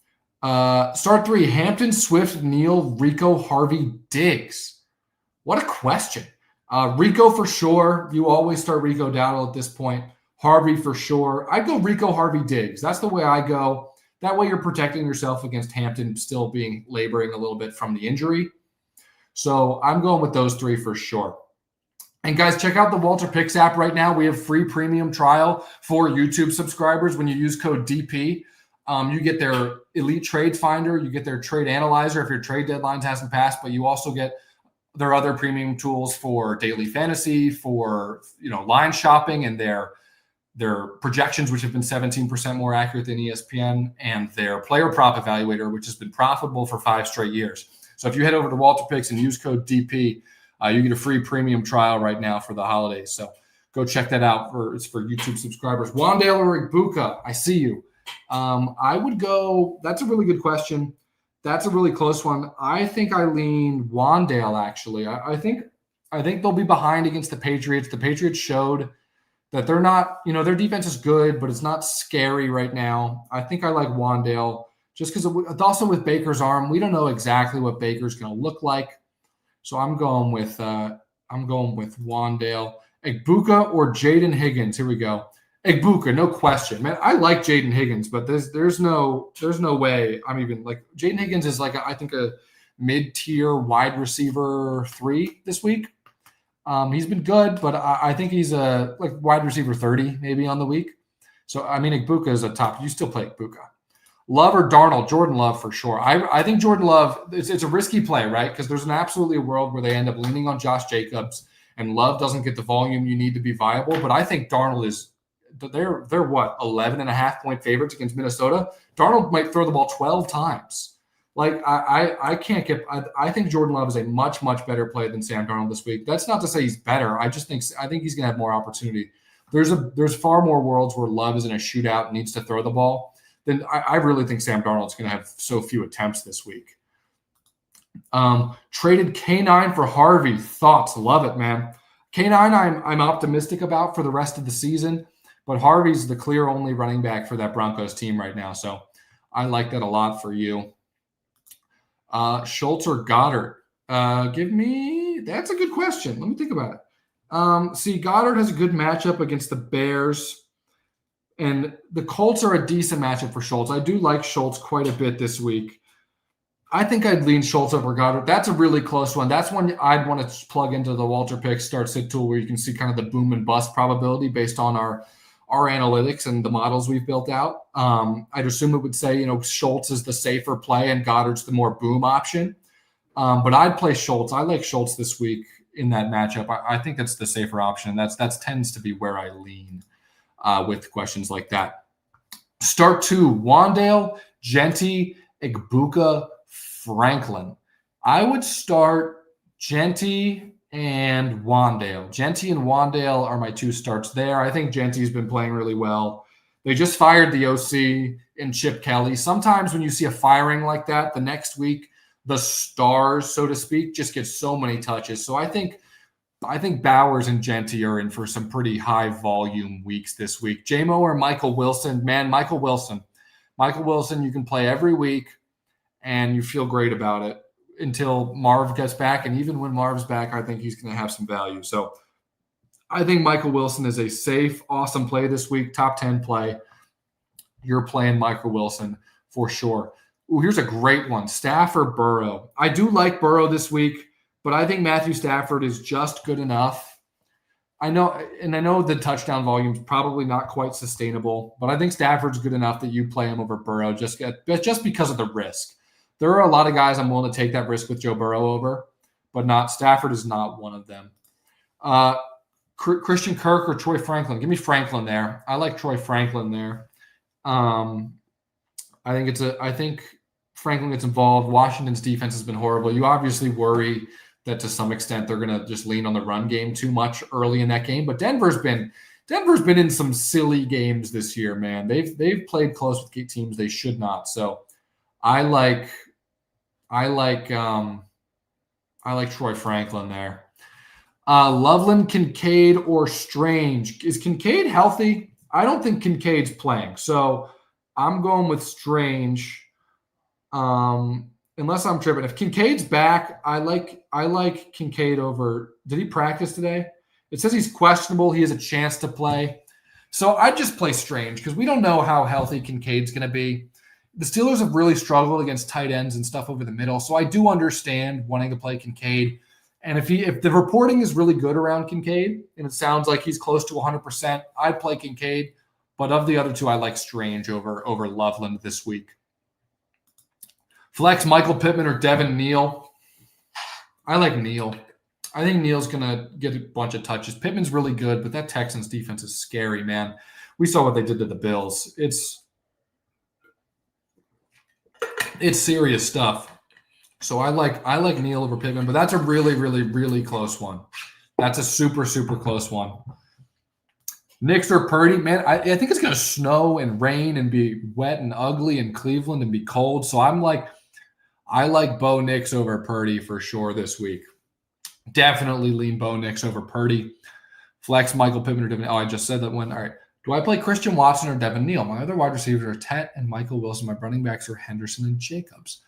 Start 3, Hampton, Swift, Neal, Rico, Harvey, Diggs. What a question. Rico for sure. You always start Rico Dowdle at this point. Harvey for sure. I'd go Rico, Harvey, Diggs. That's the way I go. That way you're protecting yourself against Hampton still laboring a little bit from the injury. So I'm going with those 3 for sure. And guys, check out the Walter Picks app right now. We have free premium trial for YouTube subscribers when you use code DP. You get their Elite Trade Finder, you get their Trade Analyzer if your trade deadlines hasn't passed, but you also get their other premium tools for daily fantasy, for line shopping, and their projections, which have been 17% more accurate than ESPN, and their player prop evaluator, which has been profitable for 5 straight years. So if you head over to Walter Picks and use code DP, you get a free premium trial right now for the holidays. So go check that out. It's for YouTube subscribers. Wan'Dale or Igbuka? I see you. I would go. That's a really good question. That's a really close one. I think I lean Wan'Dale, actually. I think they'll be behind against the Patriots. The Patriots showed that they're not, their defense is good, but it's not scary right now. I think I like Wan'Dale just because also with Baker's arm, we don't know exactly what Baker's going to look like. So I'm going with Wan'Dale. Igbuka or Jaden Higgins. Here we go. Egbuka, no question, man. I like Jaden Higgins, but there's no way I'm even like Jaden Higgins is like I think a mid-tier wide receiver 3 this week. He's been good, but I think he's a like wide receiver 30 maybe on the week. So I mean, Egbuka is a top. You still play Egbuka. Love or Darnold? Jordan Love for sure. I think Jordan Love. It's a risky play, right? Because there's an absolutely a world where they end up leaning on Josh Jacobs, and Love doesn't get the volume you need to be viable. But I think Darnold is. They're what 11.5-point favorites against Minnesota. Darnold might throw the ball 12 times. Like I can't get. I think Jordan Love is a much better play than Sam Darnold this week. That's not to say he's better. I think he's going to have more opportunity. There's far more worlds where Love is in a shootout and needs to throw the ball. Then I really think Sam Darnold's going to have so few attempts this week. Traded K9 for Harvey. Thoughts? Love it, man. K9 I'm optimistic about for the rest of the season, but Harvey's the clear only running back for that Broncos team right now. So I like that a lot for you. Schultz or Goddard? That's a good question. Let me think about it. See, Goddard has a good matchup against the Bears, and the Colts are a decent matchup for Schultz. I do like Schultz quite a bit this week. I think I'd lean Schultz over Goddard. That's a really close one. That's one I'd want to plug into the Walter Pick start sit tool where you can see kind of the boom and bust probability based on our analytics and the models we've built out. I'd assume it would say, Schultz is the safer play and Goddard's the more boom option. But I'd play Schultz. I like Schultz this week in that matchup. I think that's the safer option. That tends to be where I lean with questions like that. Start 2, Wandale, Genty, Egbuka, Franklin. I would start Genty and Wandale. Genty and Wandale are my 2 starts there. I think Genty's been playing really well. They just fired the OC in Chip Kelly. Sometimes when you see a firing like that, the next week, the stars, so to speak, just get so many touches. So I think Bowers and Genty are in for some pretty high volume weeks this week. JMO or Michael Wilson? Man, Michael Wilson. Michael Wilson, you can play every week, and you feel great about it until Marv gets back. And even when Marv's back, I think he's going to have some value. So I think Michael Wilson is a safe, awesome play this week, top 10 play. You're playing Michael Wilson for sure. Ooh, here's a great one. Stafford, Burrow. I do like Burrow this week, but I think Matthew Stafford is just good enough. I know the touchdown volume is probably not quite sustainable, but I think Stafford's good enough that you play him over Burrow just because of the risk. There are a lot of guys I'm willing to take that risk with Joe Burrow over, but Stafford is not one of them. Christian Kirk or Troy Franklin? Give me Franklin there. I like Troy Franklin there. I think Franklin gets involved. Washington's defense has been horrible. You obviously worry that to some extent they're going to just lean on the run game too much early in that game. But Denver's been in some silly games this year, man. They've played close with teams they should not. So I like Troy Franklin there. Loveland, Kincaid, or Strange? Is Kincaid healthy? I don't think Kincaid's playing. So I'm going with Strange. Unless I'm tripping. If Kincaid's back, I like Kincaid over. Did he practice today? It says he's questionable. He has a chance to play. So I'd just play Strange because we don't know how healthy Kincaid's going to be. The Steelers have really struggled against tight ends and stuff over the middle. So I do understand wanting to play Kincaid. And if the reporting is really good around Kincaid, and it sounds like he's close to 100%, I'd play Kincaid. But of the other 2, I like Strange over Loveland this week. Flex, Michael Pittman or Devin Neal? I like Neal. I think Neal's going to get a bunch of touches. Pittman's really good, but that Texans defense is scary, man. We saw what they did to the Bills. It's serious stuff. So I like Neal over Pittman, but that's a really, really, really close one. That's a super, super close one. Knicks or Purdy? Man, I think it's going to snow and rain and be wet and ugly in Cleveland and be cold. So I like Bo Nix over Purdy for sure this week. Definitely lean Bo Nix over Purdy. Flex, Michael Pittman or Devin. Oh, I just said that one. All right. Do I play Christian Watson or Devin Neal? My other wide receivers are Tet and Michael Wilson. My running backs are Henderson and Jacobs.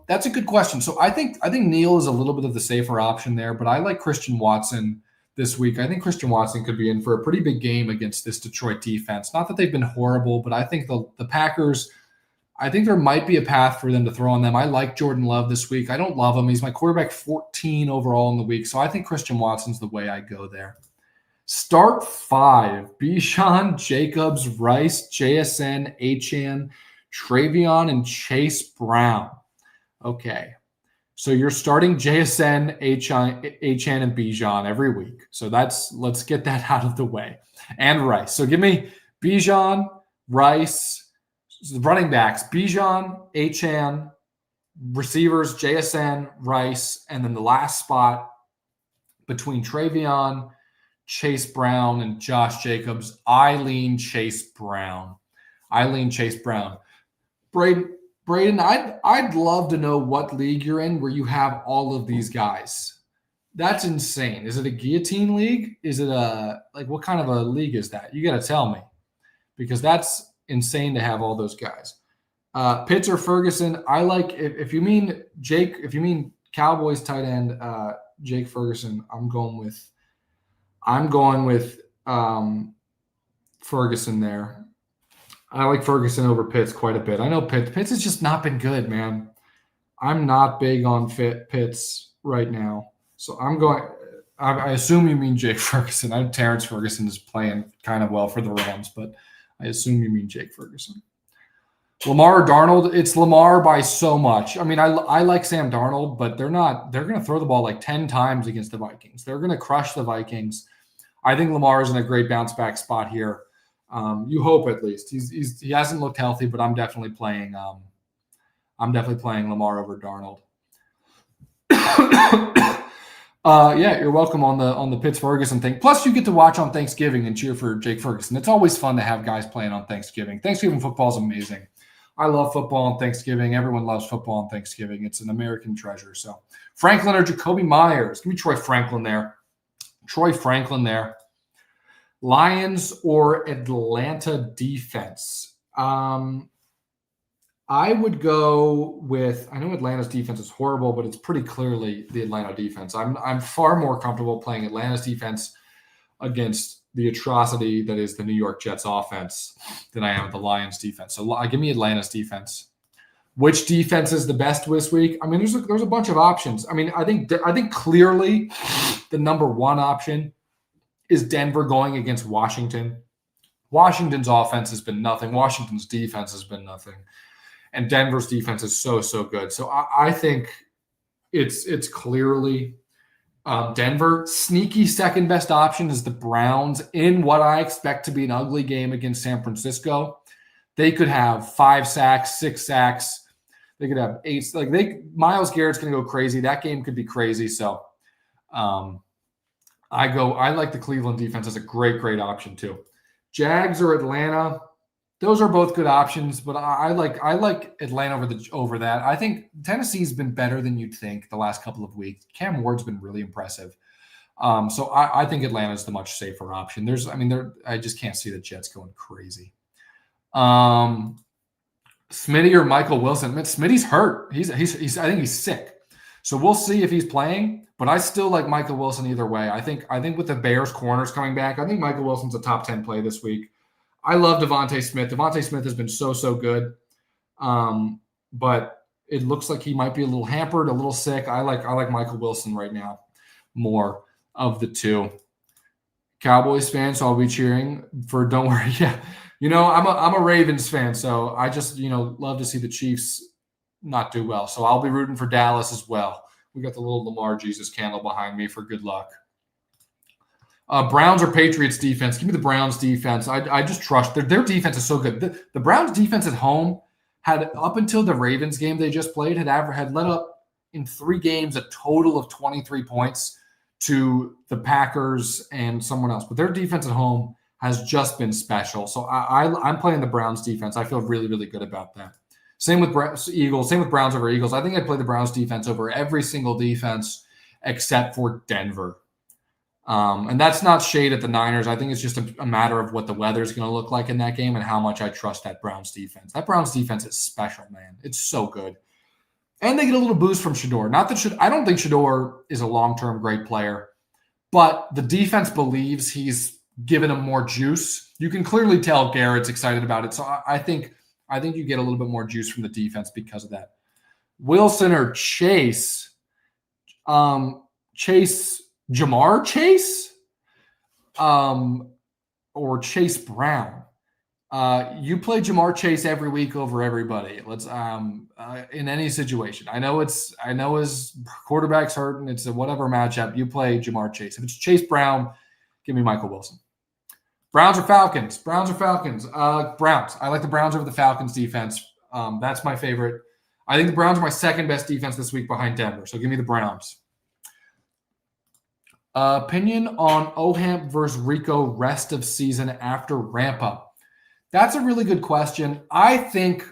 That's a good question. So I think Neal is a little bit of the safer option there, but I like Christian Watson this week. I think Christian Watson could be in for a pretty big game against this Detroit defense. Not that they've been horrible, but I think the Packers, I think there might be a path for them to throw on them. I like Jordan Love this week. I don't love him. He's my quarterback 14 overall in the week. So I think Christian Watson's the way I go there. Start 5. Bijan, Jacobs, Rice, JSN, Achane, Travion, and Chase Brown. Okay. So you're starting JSN, Achane, and Bijan every week. So let's get that out of the way. And Rice. So give me Bijan, Rice, the running backs, Bijan, Achane, receivers, JSN, Rice, and then the last spot between Travion, Chase Brown, and Josh Jacobs. I lean Chase Brown. Braden, I'd love to know what league you're in where you have all of these guys. That's insane. Is it a guillotine league? Is it what kind of a league is that? You got to tell me, because that's insane to have all those guys. Pitts or Ferguson? I like if you mean Cowboys tight end Jake Ferguson. I'm going with Ferguson there. I like Ferguson over Pitts quite a bit. I know Pitts has just not been good, man. I'm not big on Pitts right now. So I assume you mean Jake Ferguson. Terrence Ferguson is playing kind of well for the Rams, but I assume you mean Jake Ferguson. Lamar or Darnold? It's Lamar by so much. I mean, I like Sam Darnold, but they're going to throw the ball like 10 times against the Vikings. They're going to crush the Vikings. I think Lamar is in a great bounce back spot here. You hope at least. He hasn't looked healthy, but I'm definitely playing Lamar over Darnold. Yeah, you're welcome on the Pitts Ferguson thing. Plus, you get to watch on Thanksgiving and cheer for Jake Ferguson. It's always fun to have guys playing on Thanksgiving. Thanksgiving football is amazing. I love football on Thanksgiving. Everyone loves football on Thanksgiving. It's an American treasure. So Franklin or Jacoby Myers? Give me Troy Franklin there. Lions or Atlanta defense? I would go with, I know Atlanta's defense is horrible, but it's pretty clearly the Atlanta defense. I'm far more comfortable playing Atlanta's defense against the atrocity that is the New York Jets offense than I am with the Lions defense. So give me Atlanta's defense. Which defense is the best this week? I mean, there's a bunch of options. I mean, I think clearly the number one option is Denver going against Washington. Washington's offense has been nothing. Washington's defense has been nothing. And Denver's defense is so good. So I think it's clearly Denver. Sneaky second best option is the Browns in what I expect to be an ugly game against San Francisco. They could have 5 sacks, 6 sacks. They could have 8. Myles Garrett's going to go crazy. That game could be crazy. So I like the Cleveland defense as a great option too. Jags or Atlanta? Those are both good options, but I like Atlanta over that. I think Tennessee's been better than you'd think the last couple of weeks. Cam Ward's been really impressive. So I think Atlanta's the much safer option. I just can't see the Jets going crazy. Smitty or Michael Wilson? Smitty's hurt. I think he's sick. So we'll see if he's playing, but I still like Michael Wilson either way. I think with the Bears corners coming back, I think Michael Wilson's a top 10 play this week. I love Devontae Smith. Devontae Smith has been so good. But it looks like he might be a little hampered, a little sick. I like Michael Wilson right now more of the two. Cowboys fan, so I'll be cheering for don't worry. Yeah. I'm a Ravens fan, so I just, love to see the Chiefs not do well. So I'll be rooting for Dallas as well. We got the little Lamar Jesus candle behind me for good luck. Browns or Patriots defense? Give me the Browns defense. I just trust their defense is so good. The Browns defense at home had, up until the Ravens game they just played, had let up in 3 games a total of 23 points to the Packers and someone else. But their defense at home has just been special. So I'm playing the Browns defense. I feel really good about that. Same with Eagles. Same with Browns over Eagles. I think I'd play the Browns defense over every single defense except for Denver. And that's not shade at the Niners. I think it's just a matter of what the weather is going to look like in that game and how much I trust that Browns defense. That Browns defense is special, man. It's so good. And they get a little boost from Shador. I don't think Shador is a long-term great player, but the defense believes he's given him more juice. You can clearly tell Garrett's excited about it. So I think you get a little bit more juice from the defense because of that. Wilson or Chase? Jamar Chase? Or Chase Brown? You play Jamar Chase every week over everybody. Let's in any situation. I know his quarterback's hurt and it's a whatever matchup. You play Jamar Chase. If it's Chase Brown, give me Michael Wilson. Browns or Falcons? Browns. I like the Browns over the Falcons defense. That's my favorite. I think the Browns are my second best defense this week behind Denver. So give me the Browns. Opinion on Ohamp versus Rico rest of season after ramp up? That's a really good question. I think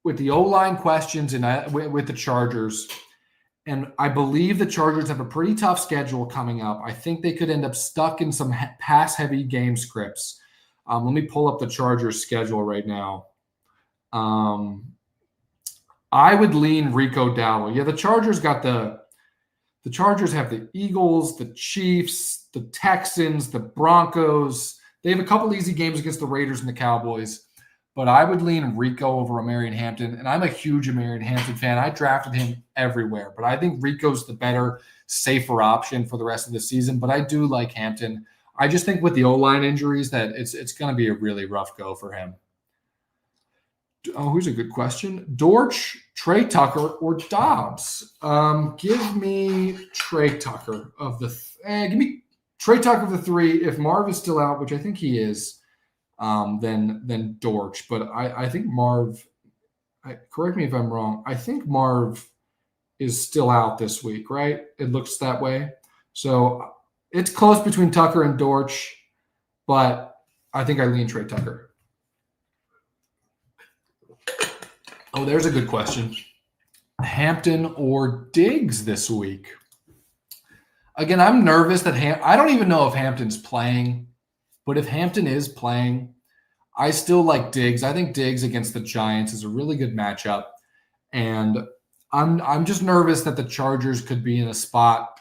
with the O-line questions and with the Chargers, and I believe the Chargers have a pretty tough schedule coming up. I think they could end up stuck in some pass-heavy game scripts. Let me pull up the Chargers schedule right now. I would lean Rico Dowdle. Yeah, the Chargers have the Eagles, the Chiefs, the Texans, the Broncos. They have a couple easy games against the Raiders and the Cowboys. But I would lean Rico over Amarian Hampton, and I'm a huge Amarian Hampton fan. I drafted him everywhere, but I think Rico's the better, safer option for the rest of the season. But I do like Hampton. I just think with the O-line injuries that it's going to be a really rough go for him. Oh, here's a good question. Dortch, Trey Tucker, or Dobbs? Give me Trey Tucker of the give me Trey Tucker of the three. If Marv is still out, which I think he is, then Dortch. But I think Marv, correct me if I'm wrong, I think Marv is still out this week, right? It looks that way. So it's close between Tucker and Dortch, but I think I lean Trey Tucker. Oh, there's a good question. Hampton or Diggs this week? Again, I'm nervous that I don't even know if Hampton's playing, but if Hampton is playing, I still like Diggs. I think Diggs against the Giants is a really good matchup, and I'm just nervous that the Chargers could be in a spot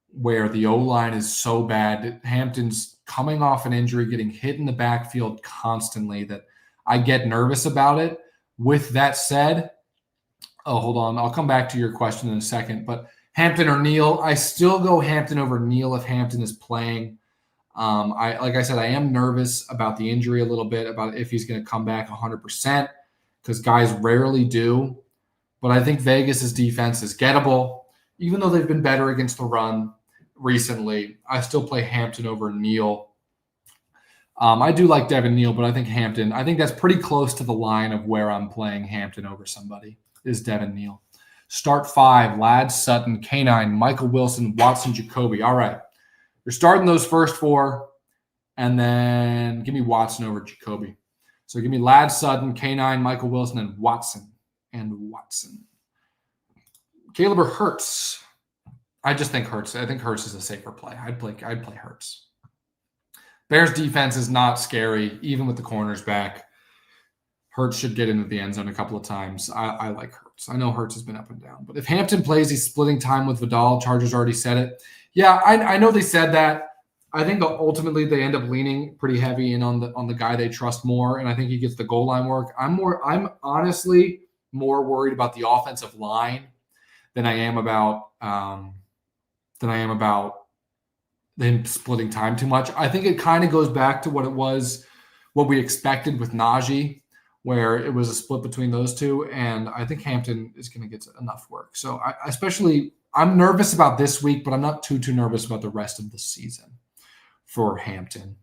where the O-line is so bad. Hampton's coming off an injury, getting hit in the backfield constantly, that I get nervous about it. With that said, hold on. I'll come back to your question in a second. But Hampton or Neal, I still go Hampton over Neal if Hampton is playing. Like I said, I am nervous about the injury a little bit, about if he's going to come back 100%, because guys rarely do. But I think Vegas's defense is gettable. Even though they've been better against the run recently, I still play Hampton over Neal. I do like Devin Neal, but I think Hampton, I think that's pretty close to the line of where I'm playing Hampton over somebody, is Devin Neal. Start five: Ladd, Sutton, K9, Michael Wilson, Watson, Jacoby. All right. You're starting those first four, and then give me Watson over Jacoby. So give me Ladd, Sutton, K9, Michael Wilson, and Watson. Caleb or Hurts? I just think Hurts. I think Hurts is a safer play. I'd play Hurts. Bears defense is not scary, even with the corners back. Hurts should get into the end zone a couple of times. I like Hurts. I know Hurts has been up and down. But if Hampton plays, he's splitting time with Vidal. Chargers already said it. Yeah, I know they said that. I think ultimately they end up leaning pretty heavy in on the guy they trust more, and I think he gets the goal line work. I'm honestly more worried about the offensive line than I am about them splitting time too much. I think it kind of goes back to what we expected with Najee, where it was a split between those two. And I think Hampton is going to get enough work. So I'm nervous about this week, but I'm not too nervous about the rest of the season for Hampton.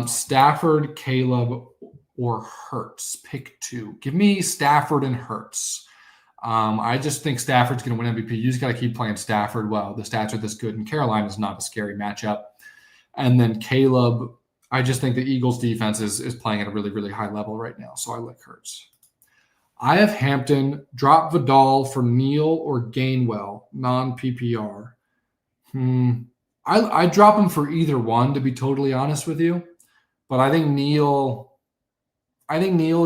Stafford, Caleb, or Hurts? Pick two. Give me Stafford and Hurts. I just think Stafford's going to win MVP. You just got to keep playing Stafford well. The stats are this good, and Carolina's not a scary matchup. And then Caleb, I just think the Eagles' defense is playing at a really, really high level right now, so I like Hurts. I have Hampton. Drop Vidal for Neal or Gainwell, non-PPR. I drop him for either one, to be totally honest with you. But I think Neal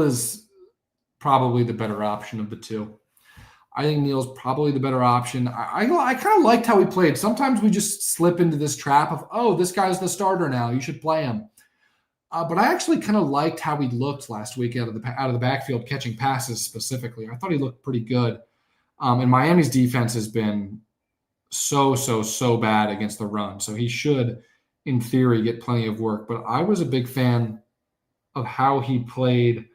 is probably the better option of the two. I think Neal's probably the better option. I kind of liked how he played. Sometimes we just slip into this trap of, oh, this guy's the starter now. You should play him. But I actually kind of liked how he looked last week out of the backfield, catching passes specifically. I thought he looked pretty good. And Miami's defense has been so bad against the run. So he should, in theory, get plenty of work. But I was a big fan of how he played.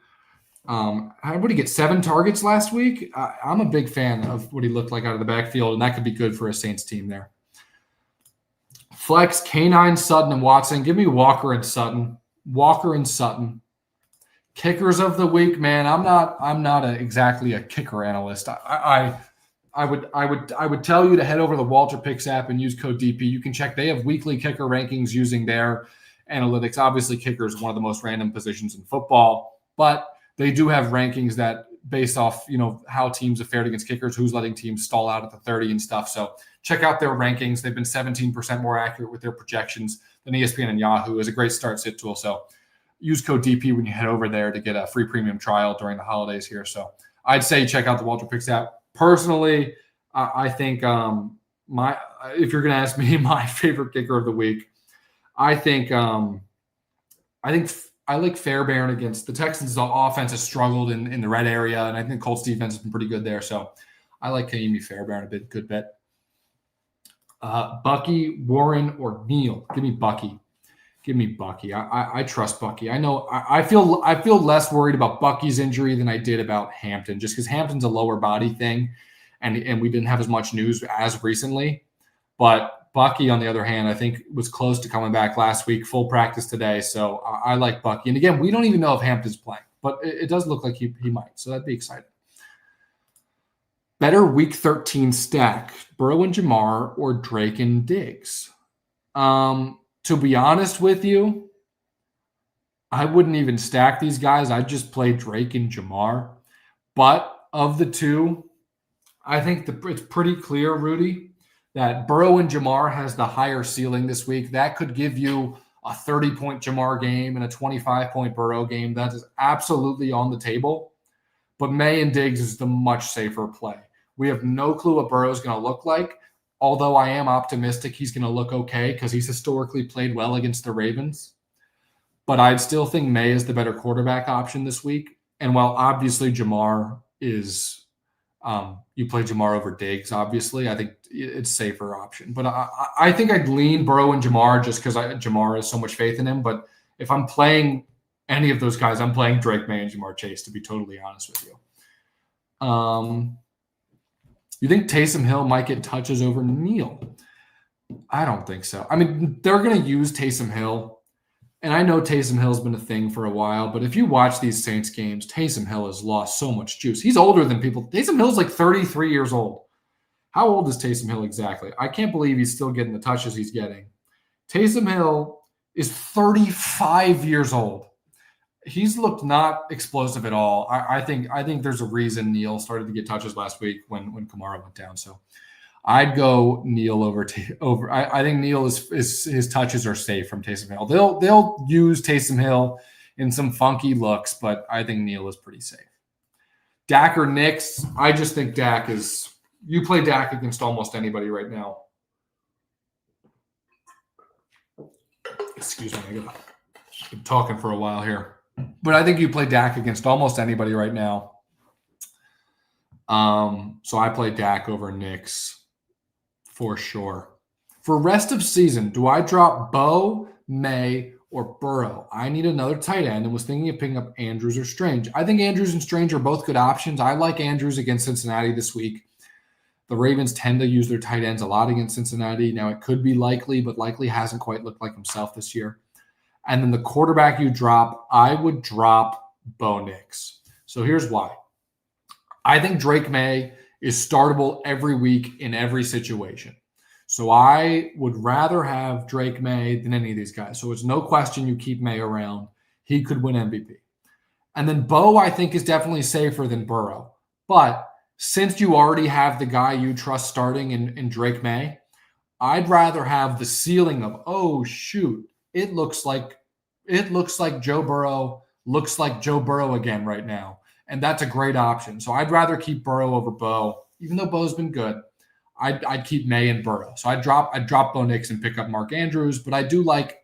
How did he get 7 targets last week? I'm a big fan of what he looked like out of the backfield, and that could be good for a Saints team there. Flex, K9, Sutton, and Watson. Give me Walker and Sutton. Walker and Sutton. Kickers of the week, man. I'm not exactly a kicker analyst. I would tell you to head over to the Walter Picks app and use code DP. You can check. They have weekly kicker rankings using their analytics. Obviously, kicker is one of the most random positions in football, but they do have rankings that based off, how teams have fared against kickers, who's letting teams stall out at the 30 and stuff. So check out their rankings. They've been 17% more accurate with their projections than ESPN and Yahoo. Is a great start-sit tool. So use code DP when you head over there to get a free premium trial during the holidays here. So I'd say check out the Walter Picks app. Personally, I think if you're going to ask me my favorite kicker of the week, I think I like Fairbairn against the Texans. The offense has struggled in the red area, and I think Colts defense has been pretty good there. So I like Kaimi Fairbairn a good bit. Bucky, Warren, or Neal. Give me Bucky. Give me Bucky. I trust Bucky. I know I feel less worried about Bucky's injury than I did about Hampton, just because Hampton's a lower body thing, and we didn't have as much news as recently. But Bucky, on the other hand, I think was close to coming back last week, full practice today. So I like Bucky. And again, we don't even know if Hampton's playing, but it does look like he might. So that'd be exciting. Better week 13 stack, Burrow and Jamar or Drake and Diggs? To be honest with you, I wouldn't even stack these guys. I'd just play Drake and Jamar. But of the two, I think it's pretty clear, Rudy, that Burrow and Jamar has the higher ceiling this week. That could give you a 30-point Jamar game and a 25-point Burrow game. That is absolutely on the table. But May and Diggs is the much safer play. We have no clue what Burrow is going to look like, although I am optimistic he's going to look okay because he's historically played well against the Ravens. But I'd still think May is the better quarterback option this week. And while obviously Jamar is you play Jamar over Diggs, obviously. I think it's a safer option. But I think I'd lean Burrow and Jamar just because Jamar has so much faith in him. But if I'm playing any of those guys, I'm playing Drake May and Jamar Chase, to be totally honest with you. You think Taysom Hill might get touches over Neal? I don't think so. I mean, they're going to use Taysom Hill. And I know Taysom Hill's been a thing for a while, but if you watch these Saints games, Taysom Hill has lost so much juice. He's older than people. Taysom Hill's like 33 years old. How old is Taysom Hill exactly? I can't believe he's still getting the touches he's getting. Taysom Hill is 35 years old. He's looked not explosive at all. I think there's a reason Neal started to get touches last week when Kamara went down. So I'd go Neal over. I think Neal is his touches are safe from Taysom Hill. They'll use Taysom Hill in some funky looks, but I think Neal is pretty safe. Dak or Knicks? I just think Dak is. You play Dak against almost anybody right now. Excuse me, I've been talking for a while here, but I think you play Dak against almost anybody right now. So I play Dak over Knicks. For sure. For rest of season, do I drop Bo, May, or Burrow? I need another tight end and was thinking of picking up Andrews or Strange. I think Andrews and Strange are both good options. I like Andrews against Cincinnati this week. The Ravens tend to use their tight ends a lot against Cincinnati. Now, it could be Likely, but Likely hasn't quite looked like himself this year. And then the quarterback you drop, I would drop Bo Nix. So here's why. I think Drake May is startable every week in every situation. So I would rather have Drake May than any of these guys. So it's no question you keep May around. He could win MVP. And then Bo, I think, is definitely safer than Burrow. But since you already have the guy you trust starting in Drake May, I'd rather have the ceiling of, oh, shoot, it looks like Joe Burrow looks like Joe Burrow again right now. And that's a great option. So I'd rather keep Burrow over Bo even though Bo's been good, I'd keep May and Burrow. So I'd drop Bo Nix and pick up Mark Andrews. But I do like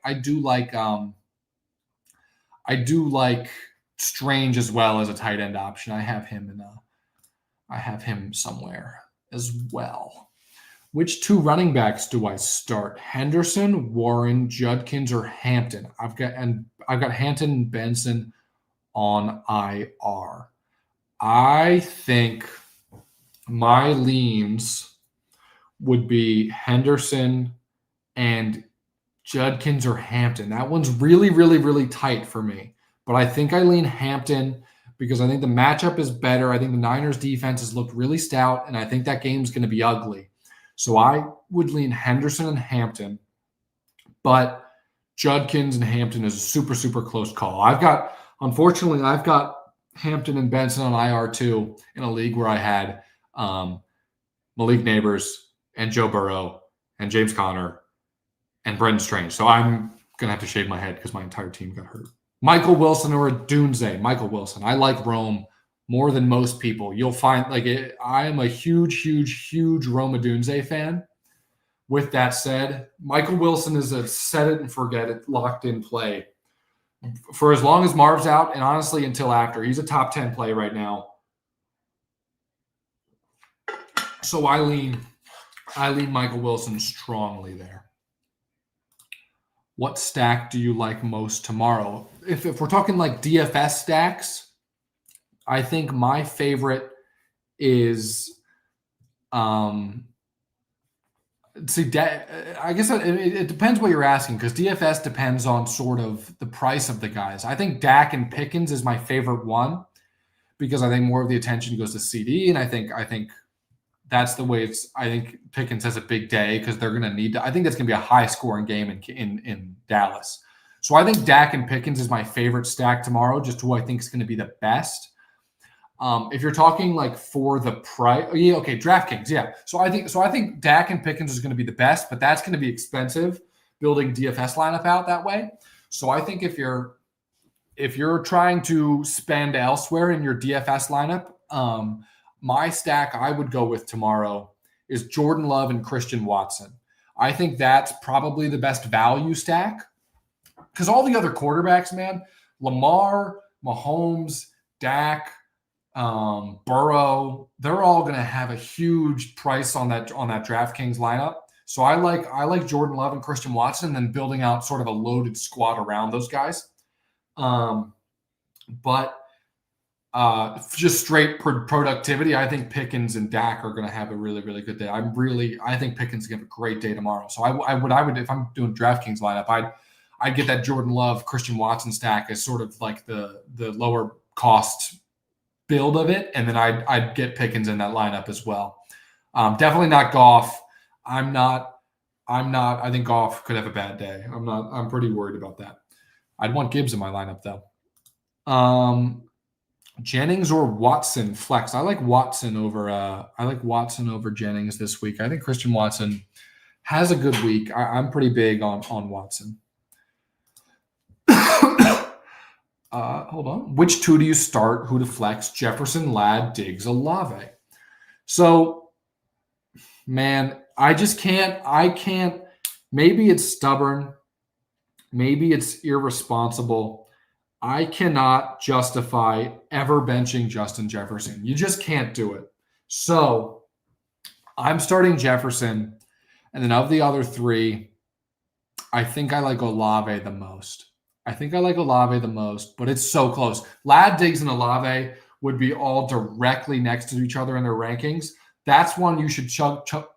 Strange as well as a tight end option. I have him somewhere as well. Which 2 running backs do I start? Henderson, Warren, Judkins, or Hampton? I've got Hampton and Benson on IR. I think my leans would be Henderson and Judkins or Hampton. That one's really, really, really tight for me. But I think I lean Hampton because I think the matchup is better. I think the Niners defense has looked really stout, and I think that game's going to be ugly. So I would lean Henderson and Hampton, but Judkins and Hampton is a super, super close call. Unfortunately, I've got Hampton and Benson on IR too in a league where I had Malik Neighbors and Joe Burrow and James Conner and Brendan Strange. So I'm going to have to shave my head because my entire team got hurt. Michael Wilson or Dunze. Michael Wilson. I like Rome more than most people. You'll find I am a huge, huge, huge Rome Odunze fan. With that said, Michael Wilson is a set it and forget it, locked in play for as long as Marv's out, and honestly until after. He's a top 10 play right now. So I lean Michael Wilson strongly there. What stack do you like most tomorrow? If we're talking like DFS stacks, I think my favorite is I guess it depends what you're asking, because DFS depends on sort of the price of the guys. I think Dak and Pickens is my favorite one because I think more of the attention goes to CD, and I think that's the way it's. I think Pickens has a big day because they're going to need to. I think that's going to be a high scoring game in Dallas. So I think Dak and Pickens is my favorite stack tomorrow, just who I think is going to be the best. If you're talking like for the price, yeah, okay, DraftKings, yeah. So I think Dak and Pickens is going to be the best, but that's going to be expensive building DFS lineup out that way. So I think if you're trying to spend elsewhere in your DFS lineup, my stack I would go with tomorrow is Jordan Love and Christian Watson. I think that's probably the best value stack because all the other quarterbacks, man, Lamar, Mahomes, Dak, Burrow, they're all going to have a huge price on that DraftKings lineup. So I like Jordan Love and Christian Watson, and then building out sort of a loaded squad around those guys. But just straight productivity, I think Pickens and Dak are going to have a really, really good day. I think Pickens is going to have a great day tomorrow. So I would if I'm doing DraftKings lineup, I'd get that Jordan Love, Christian Watson stack as sort of like the lower cost build of it, and then I'd get Pickens in that lineup as well. Definitely not Goff. I'm not. I think Goff could have a bad day. I'm pretty worried about that. I'd want Gibbs in my lineup though. Jennings or Watson flex. I like Watson over Jennings this week. I think Christian Watson has a good week. I'm pretty big on Watson. Hold on. Which 2 do you start? Who to flex? Jefferson, Ladd, Diggs, Olave. So, man, I can't. Maybe it's stubborn. Maybe it's irresponsible. I cannot justify ever benching Justin Jefferson. You just can't do it. So, I'm starting Jefferson. And then of the other 3, I think I like Olave the most. But it's so close. Ladd, Diggs, and Olave would be all directly next to each other in their rankings. That's one you should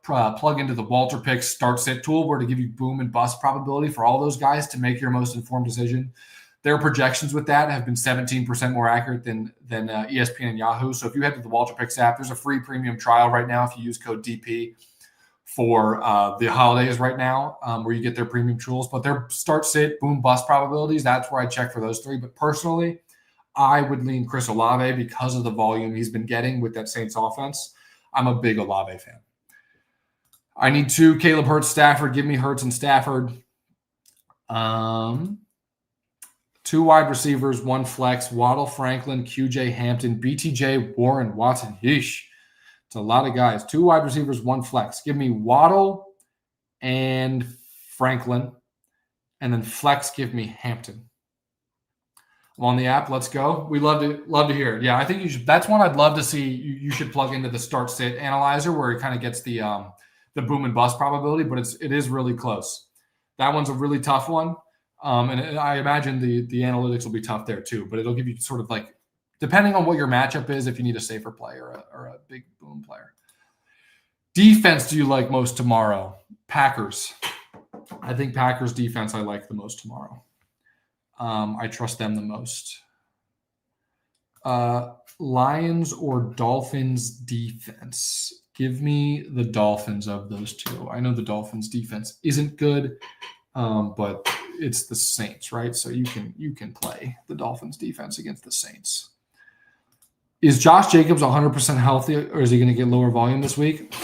plug into the Walter Picks start sit tool, where to give you boom and bust probability for all those guys to make your most informed decision. Their projections with that have been 17% more accurate than ESPN and Yahoo. So if you head to the Walter Picks app, there's a free premium trial right now if you use code DP for the holidays right now, where you get their premium tools. But their start, sit, boom, bust probabilities, that's where I check for those 3. But personally, I would lean Chris Olave because of the volume he's been getting with that Saints offense. I'm a big Olave fan. I need 2, Caleb Hurts, Stafford. Give me Hurts and Stafford. 2 wide receivers, 1 flex, Waddle, Franklin, QJ, Hampton, BTJ, Warren, Watson. Yeesh. It's a lot of guys. 2 wide receivers, 1 flex. Give me Waddle and Franklin. And then flex, give me Hampton. I'm on the app. Let's go. We love to hear it. Yeah, I think you should. That's one I'd love to see. You should plug into the start sit analyzer where it kind of gets the boom and bust probability, but it is really close. That one's a really tough one. And I imagine the analytics will be tough there too, but it'll give you sort of like, depending on what your matchup is, if you need a safer play or a big boom player. Defense do you like most tomorrow? Packers. I think Packers defense I like the most tomorrow. I trust them the most. Lions or Dolphins defense? Give me the Dolphins of those two. I know the Dolphins defense isn't good, but it's the Saints, right? So you can play the Dolphins defense against the Saints. Is Josh Jacobs 100% healthy, or is he going to get lower volume this week?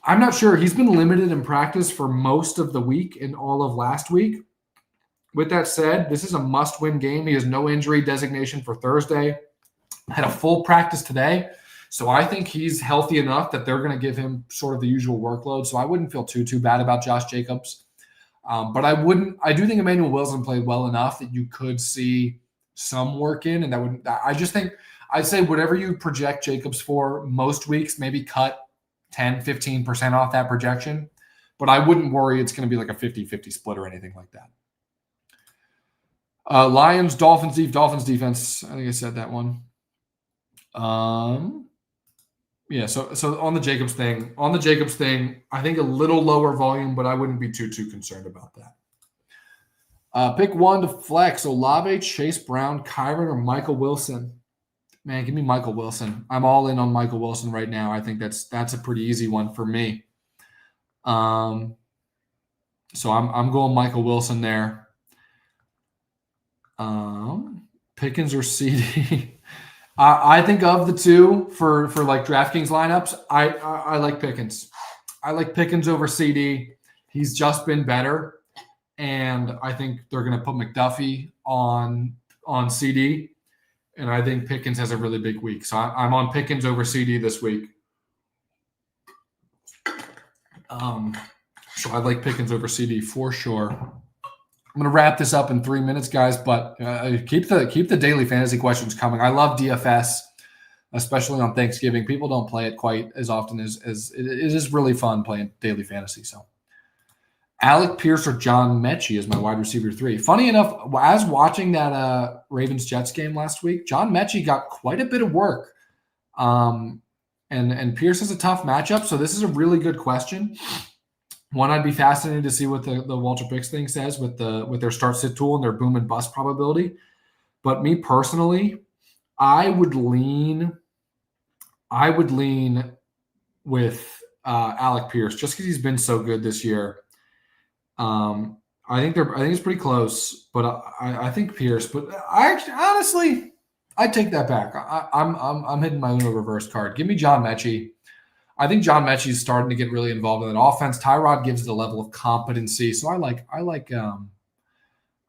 I'm not sure. He's been limited in practice for most of the week and all of last week. With that said, this is a must-win game. He has no injury designation for Thursday. Had a full practice today. So I think he's healthy enough that they're going to give him sort of the usual workload. So I wouldn't feel too bad about Josh Jacobs. But I do think Emmanuel Wilson played well enough that you could see some work in. And I just think I'd say whatever you project Jacobs for most weeks, maybe cut 10, 15% off that projection. But I wouldn't worry it's going to be like a 50-50 split or anything like that. Lions, Dolphins defense. I think I said that one. Yeah, so on the Jacobs thing, I think a little lower volume, but I wouldn't be too concerned about that. Pick one to flex. Olave, Chase Brown, Kyron, or Michael Wilson. Man, give me Michael Wilson. I'm all in on Michael Wilson right now. I think that's a pretty easy one for me. So I'm going Michael Wilson there. Pickens or CD. I think of the two for like DraftKings lineups, I like Pickens. I like Pickens over CD. He's just been better, and I think they're going to put McDuffie on CD, and I think Pickens has a really big week. So I'm on Pickens over CD this week. So I like Pickens over CD for sure. I'm going to wrap this up in 3 minutes, guys, but keep the daily fantasy questions coming. I love DFS, especially on Thanksgiving. People don't play it quite as often as it is really fun playing daily fantasy. So Alec Pierce or John Mechie is my wide receiver 3. Funny enough, as watching that Ravens-Jets game last week, John Mechie got quite a bit of work. And Pierce is a tough matchup, so this is a really good question. One, I'd be fascinated to see what the Walter Picks thing says with their start sit tool and their boom and bust probability. But me personally, I would lean with Alec Pierce just because he's been so good this year. I think it's pretty close, but I think Pierce. But honestly, I take that back. I'm hitting my Uno reverse card. Give me John Mechie. I think John Mechie is starting to get really involved in that offense. Tyrod gives it a level of competency, so I like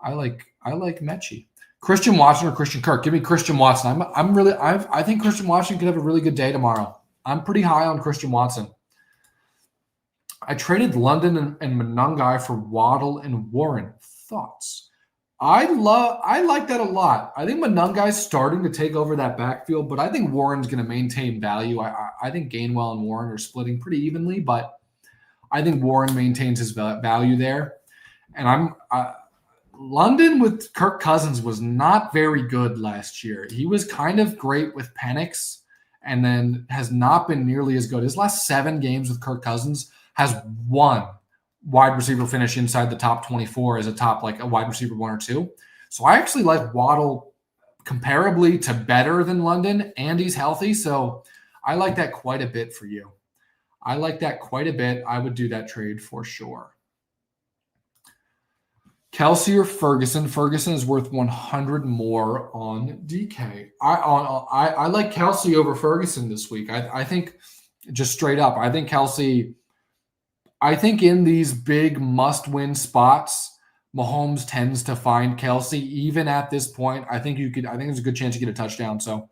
Mechie. Christian Watson or Christian Kirk? Give me Christian Watson. I think Christian Watson could have a really good day tomorrow. I'm pretty high on Christian Watson. I traded London and Monangai for Waddle and Warren. Thoughts? I like that a lot. I think Monangai's starting to take over that backfield, but I think Warren's going to maintain value. I think Gainwell and Warren are splitting pretty evenly, but I think Warren maintains his value there. And London with Kirk Cousins was not very good last year. He was kind of great with Penix and then has not been nearly as good. His last 7 games with Kirk Cousins has one wide receiver finish inside the top 24 as a top, like a wide receiver 1 or 2. So I actually like Waddle comparably to better than London, and he's healthy. So I like that quite a bit for you. I like that quite a bit. I would do that trade for sure. Kelsey or Ferguson? Ferguson is worth 100 more on DK. I like Kelsey over Ferguson this week. I think just straight up, I think Kelsey. I think in these big must-win spots, Mahomes tends to find Kelsey. Even at this point, I think there's a good chance you get a touchdown. So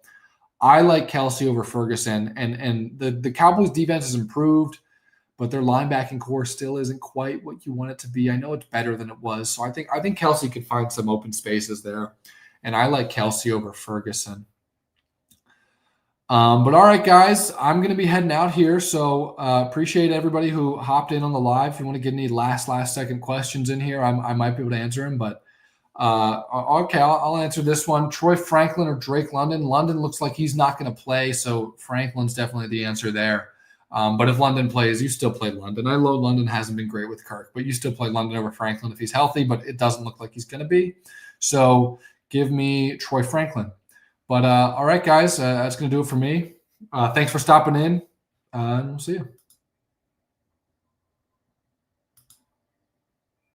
I like Kelsey over Ferguson, and the Cowboys defense has improved, but their linebacking core still isn't quite what you want it to be. I know it's better than it was, so I think Kelsey could find some open spaces there, and I like Kelsey over Ferguson. But all right, guys, I'm going to be heading out here. So appreciate everybody who hopped in on the live. If you want to get any last second questions in here, I might be able to answer them. But okay, I'll answer this one. Troy Franklin or Drake London? London looks like he's not going to play, so Franklin's definitely the answer there. But if London plays, you still play London. I know London hasn't been great with Kirk, but you still play London over Franklin if he's healthy, but it doesn't look like he's going to be. So give me Troy Franklin. But all right, guys, that's going to do it for me. Thanks for stopping in, and we'll see you.